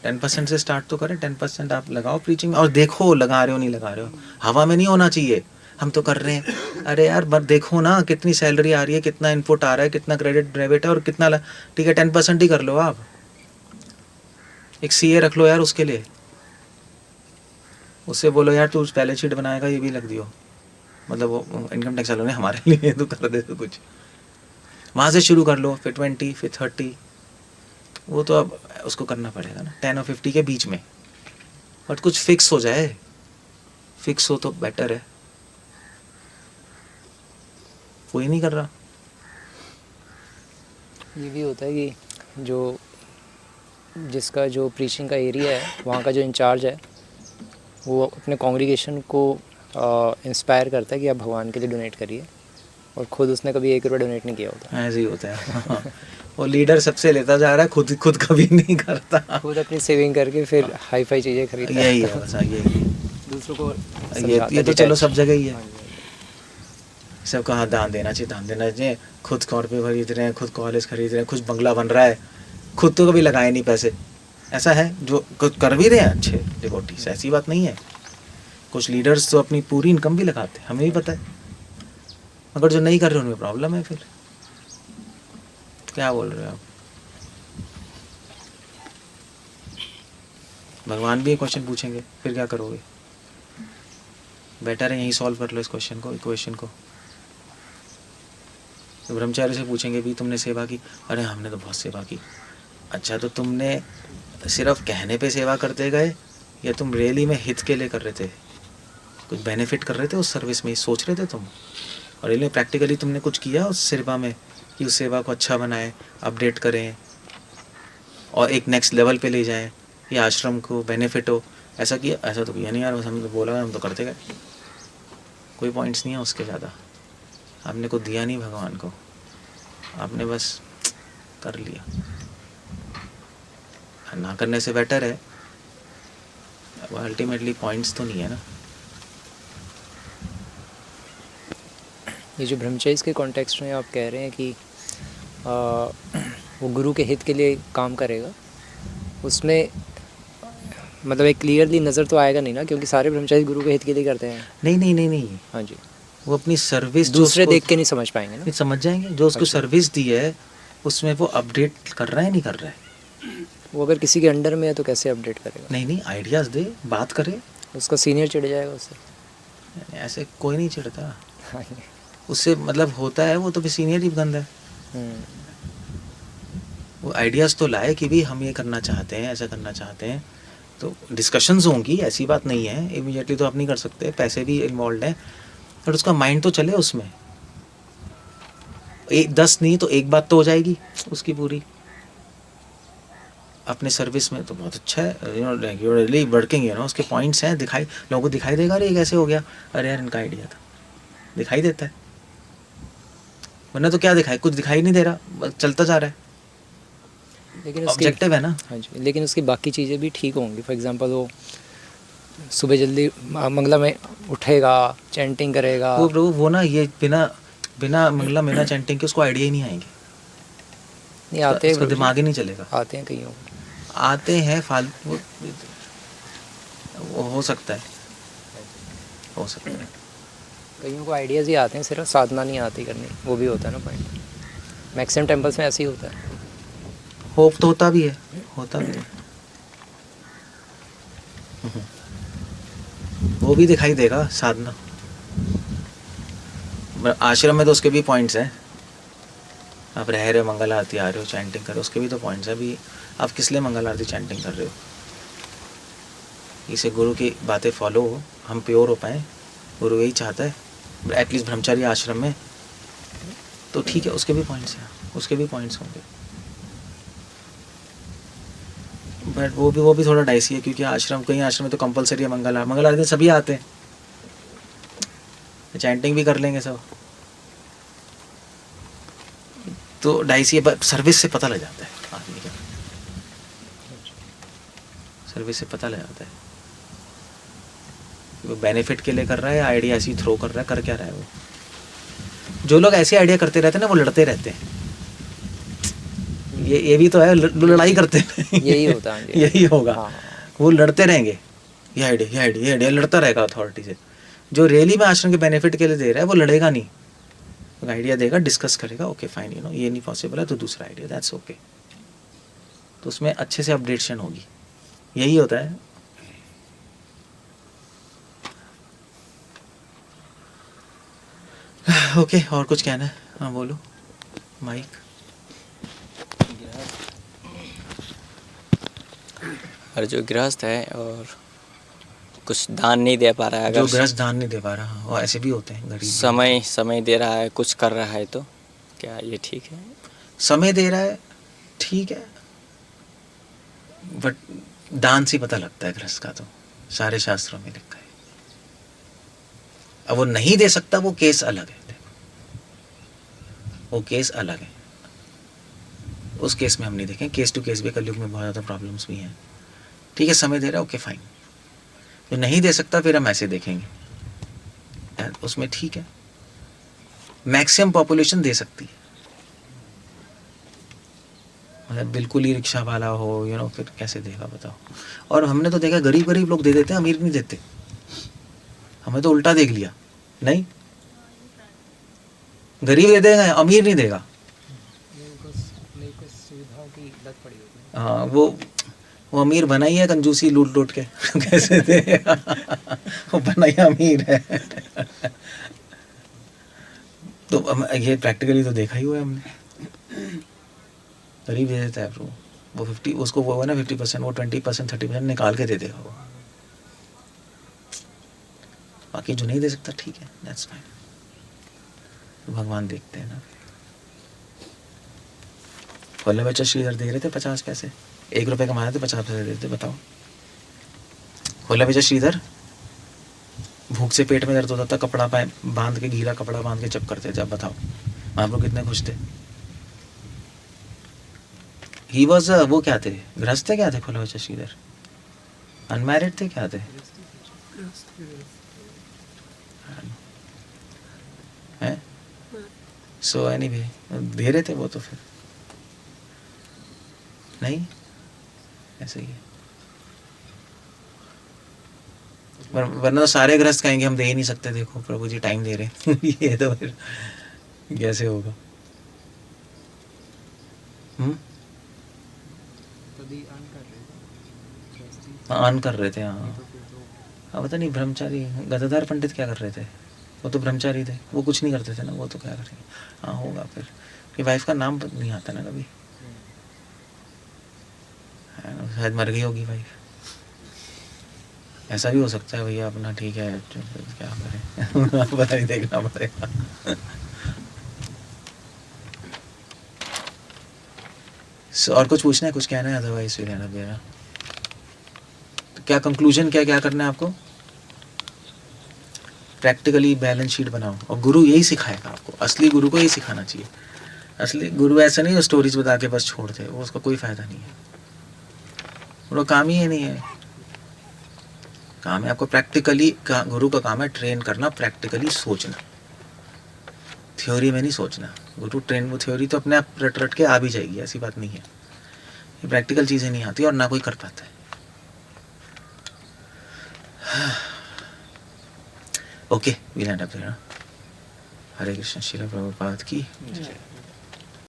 10% से स्टार्ट तो करें. 10% आप लगाओ प्रीचिंग में, और देखो लगा रहे हो नहीं लगा रहे हो. हवा में नहीं होना चाहिए हम तो कर रहे हैं. अरे यार बस देखो ना कितनी सैलरी आ रही है, कितना इनपुट आ रहा है, कितना क्रेडिट डेबिट है, और कितना ठीक है 10% ही कर लो. आप एक सीए रख लो यार उसके लिए, उससे बोलो यार तू बैलेंस शीट बनाएगा, ये भी लग दियो. मतलब वो इनकम टैक्स वालों ने हमारे लिए तो कर दे तो कुछ, वहाँ से शुरू कर लो, फिर 20, फिर 30, वो तो अब उसको करना पड़ेगा ना 10 और 50 के बीच में, बट कुछ फिक्स हो जाए, फिक्स हो तो बेटर है, कोई नहीं कर रहा। ये भी होता है कि जो जिसका जो प्रीचिंग का एरिया है वहाँ का जो इंचार्ज है वो अपने कॉन्ग्रीगेशन को इंस्पायर करता है कि आप भगवान के लिए डोनेट करिए, और ख़ुद उसने कभी 1 रुपया डोनेट नहीं किया होता। ऐसे ही होता है वो लीडर सबसे लेता जा रहा है, खुद कभी नहीं करता। खुद अपनी सेविंग करके फिर हाई फाई चीज़ें खरीदता यही है बस, यही दूसरों को ये तो चलो सब जगह ही है, हाँ जी। सबका हाथ दान देना चाहिए, खुद स्कॉर्पियो खरीद रहे हैं, खुद कॉलेज खरीद रहे हैं, खुद बंगला बन रहा है, खुद तो कभी लगाए नहीं पैसे, ऐसा है जो कुछ कर भी रहे हैं अच्छे डिवोटीज, ऐसी बात नहीं है। कुछ लीडर्स तो अपनी पूरी इनकम भी लगाते हैं, हमें भी पता है, मगर जो नहीं कर रहे उनमें प्रॉब्लम है। फिर क्या बोल रहे हो आप? भगवान भी ये क्वेश्चन पूछेंगे, फिर क्या करोगे? बेटर है यही सॉल्व कर लो इस क्वेश्चन को, इक्वेशन को। तो ब्रह्मचारी से पूछेंगे भी तुमने सेवा की, अरे हमने तो बहुत सेवा की। अच्छा, तो तुमने सिर्फ कहने पे सेवा करते गए या तुम रियली में हित के लिए कर रहे थे, कुछ बेनिफिट कर रहे थे उस सर्विस में, सोच रहे थे तुम, और रियली प्रैक्टिकली तुमने कुछ किया उस सेवा में कि उस सेवा को अच्छा बनाएं, अपडेट करें और एक नेक्स्ट लेवल पे ले जाएं, ये आश्रम को बेनिफिट हो, ऐसा किया? ऐसा तो किया नहीं यार, बस हम तो बोला, हम तो करते गए, कोई पॉइंट्स नहीं है उसके ज़्यादा, आपने को दिया नहीं भगवान को, आपने बस कर लिया। ना करने से बेटर है, वो अल्टीमेटली पॉइंट्स तो नहीं है ना। ये जो ब्रह्मचर्य के कॉन्टेक्स्ट में आप कह रहे हैं कि वो गुरु के हित के लिए काम करेगा, उसमें मतलब एक क्लियरली नज़र तो आएगा नहीं ना, क्योंकि सारे ब्रह्मचारी गुरु के हित के लिए करते हैं। नहीं, हाँ जी, वो अपनी सर्विस दूसरे देख के नहीं समझ पाएंगे ना, नहीं समझ जाएंगे, जो उसको अच्छा। सर्विस दी है उसमें वो अपडेट कर रहा है नहीं कर रहा है। वो अगर किसी के अंडर में है तो कैसे अपडेट करेगा? नहीं, आइडियाज़ दे, बात करे, उसका सीनियर चिढ़ जाएगा उससे। ऐसे कोई नहीं चिढ़ता हाँ जी। उससे, मतलब होता है वो तो फिर सीनियर ही गंदा है। वो आइडियाज़ तो लाए कि भी हम ये करना चाहते हैं, ऐसा करना चाहते हैं, तो डिस्कशंस होंगी, ऐसी बात नहीं है, इमीडिएटली तो आप नहीं कर सकते, पैसे भी इन्वॉल्व हैं, बट उसका माइंड तो चले उसमें, 10 नहीं तो एक बात तो हो जाएगी उसकी पूरी। अपने सर्विस में तो बहुत अच्छा है, you know, like you really working, you know, उसके पॉइंट्स हैं, दिखाई, लोगों को दिखाई देगा, अरे ये कैसे हो गया, अरे यार इनका आइडिया था, दिखाई देता है, वरना तो क्या दिखाई, कुछ दिखाई नहीं दे रहा, बस चलता जा रहा है, लेकिन उसकी ऑब्जेक्टिव है ना। हाँ जी, लेकिन उसकी बाकी चीज़ें भी ठीक होंगी। फॉर एग्जांपल वो सुबह जल्दी मंगला में उठेगा, चैंटिंग करेगा। वो प्रभु वो ना, ये बिना मंगला बिना चैंटिंग के उसको आइडिया ही नहीं आएंगे, नहीं आते हैं उसका प्रभु जी, दिमाग ही नहीं चलेगा। आते हैं कईयों को। आते हैं फालतू, वो हो सकता है, हो सकता है। कईयों को आइडियाज़ ही आते हैं, सिर्फ साधना नहीं आती करनी, वो भी होता है ना पॉइंट। मैक्सिमम टेम्पल्स में ऐसे ही होता है। होप तो होता भी है, होता भी है, वो भी दिखाई देगा साधना। आश्रम में तो उसके भी पॉइंट्स हैं, आप रह रहे हो, मंगल आरती आ रहे हो, चैंटिंग कर रहे हो, उसके भी तो पॉइंट्स हैं। अभी आप किस लिए मंगल आरती चैंटिंग कर रहे हो? इसे गुरु की बातें फॉलो हो, हम प्योर हो पाएँ, गुरु यही चाहता है, एटलीस्ट ब्रह्मचारी आश्रम में तो ठीक है, उसके भी पॉइंट्स हैं, उसके भी पॉइंट्स होंगे, बट वो भी थोड़ा डाइसी है, क्योंकि आश्रम, कई आश्रम में तो कंपलसरी है मंगल आरती सभी आते हैं, चैंटिंग भी कर लेंगे सब, तो डाइसी है। सर्विस से पता लग जाता है आदमी का, सर्विस से पता लग जाता है वो बेनिफिट के लिए कर रहा है या आइडिया ऐसी थ्रो कर रहा है, कर क्या रहा है वो। जो लोग ऐसे आइडिया करते रहते हैं ना, वो लड़ते रहते हैं, ये भी तो है, लड़ाई करते हैं यही होता है, यही होगा। हाँ। वो लड़ते रहेंगे, ये आइडिया लड़ता रहेगा अथॉरिटी से। जो रियली में आश्रम के बेनिफिट के लिए दे रहा है वो लड़ेगा नहीं, वो आइडिया देगा, डिस्कस करेगा, ओके फाइन, यू नो ये नहीं पॉसिबल है तो दूसरा आइडिया, दैट्स ओके, तो उसमें अच्छे से अपडेशन होगी, यही होता है। ओके और कुछ कहना है? हाँ बोलो, माइक। और जो गृहस्थ है और कुछ दान नहीं दे पा रहा है, जो अगर गृहस्थ दान नहीं दे पा रहा, वो ऐसे भी होते हैं, गरीब भी समय समय दे रहा है, कुछ कर रहा है, तो क्या ये ठीक है? समय दे रहा है, ठीक है, बट दान से पता लगता है गृहस्थ का, तो सारे शास्त्रों में लिखा है। अब वो नहीं दे सकता, वो केस अलग है, वो केस अलग है, उस केस में हम नहीं देखें। केस टू केस भी कलयुग में बहुत ज़्यादा प्रॉब्लम्स भी हैं। ठीक है, समय दे रहा है, ओके फाइन। जो नहीं दे सकता फिर हम ऐसे देखेंगे, यार उसमें ठीक है। मैक्सिमम पॉपुलेशन दे सकती है, मतलब बिल्कुल ही रिक्शा वाला हो, यू नो, फिर कैसे देगा बताओ। और हमने तो देखा गरीब गरीब लोग दे देते हैं, अमीर नहीं देते। हमें तो उल्टा देख लिया, नहीं गरीब दे देगा, अमीर नहीं देगा। सुविधाओं की लत पड़ी होती है। हाँ, वो अमीर बनाई है कंजूसी लूट लूट के कैसे देगा वो बनाई अमीर है तो ये प्रैक्टिकली तो देखा ही हुआ है हमने। गरीब दे देता है ब्रो, वो 50, उसको वो है ना 50%, वो 20% 30% निकाल के दे देगा वो। बाकी जो नहीं दे सकता ठीक है, दैट्स फाइन, तो भगवान देखते हैं ना। खोलने बच्चा श्रीधर दे रहे थे 50 पैसे, 1 रुपये कमाए थे 50 पैसे देते, बताओ। खोला बच्चा श्रीधर, भूख से पेट में दर्द होता था, कपड़ा बांध के, गीला कपड़ा बांध के जब करते थे। अब बताओ महाप्रभु कितने खुश थे। ही वॉज, वो क्या थे, गृहस्थ थे, क्या थे खोला बच्चा श्रीधर, अनमैरिड थे, क्या थे? हैं? सो एनीवे दे रहे थे वो तो, फिर नहीं ऐसे ही है। वरना तो सारे गृहस्थ कहेंगे हम दे ही नहीं सकते, देखो प्रभु जी टाइम दे रहे हैं ये तो फिर कैसे होगा? आन कर रहे थे, हाँ। हाँ पता नहीं, ब्रह्मचारी गदाधर पंडित क्या कर रहे थे? वो तो ब्रह्मचारी थे, वो कुछ नहीं करते थे ना, वो तो क्या करेंगे? हाँ होगा फिर, कि वाइफ का नाम नहीं आता ना कभी, शायद मर गई होगी वाइफ, ऐसा भी हो सकता है भैया अपना, ठीक है क्या करें पता नहीं, देखना पड़ेगा और कुछ पूछना है, कुछ कहना है? अदरवाइज फिर रहना देना। तो क्या कंक्लूजन, क्या करना है आपको? प्रैक्टिकली बैलेंस शीट बनाओ, और गुरु यही सिखाएगा आपको, असली गुरु को यही सिखाना चाहिए। असली गुरु ऐसा नहीं है स्टोरीज बता के बस छोड़ दे, वो उसका कोई फायदा नहीं है, वो काम ही नहीं है। काम है आपको प्रैक्टिकली, गुरु का काम है ट्रेन करना, प्रैक्टिकली सोचना, थ्योरी में नहीं सोचना। गुरु ट्रेन, वो थ्योरी तो अपने आप रट रट के आ भी जाएगी, ऐसी बात नहीं है। ये प्रैक्टिकल चीज़ें नहीं आती और ना कोई कर पाता है। Okay, we end up there. Hare Krishna, Srila Prabhupada की जय।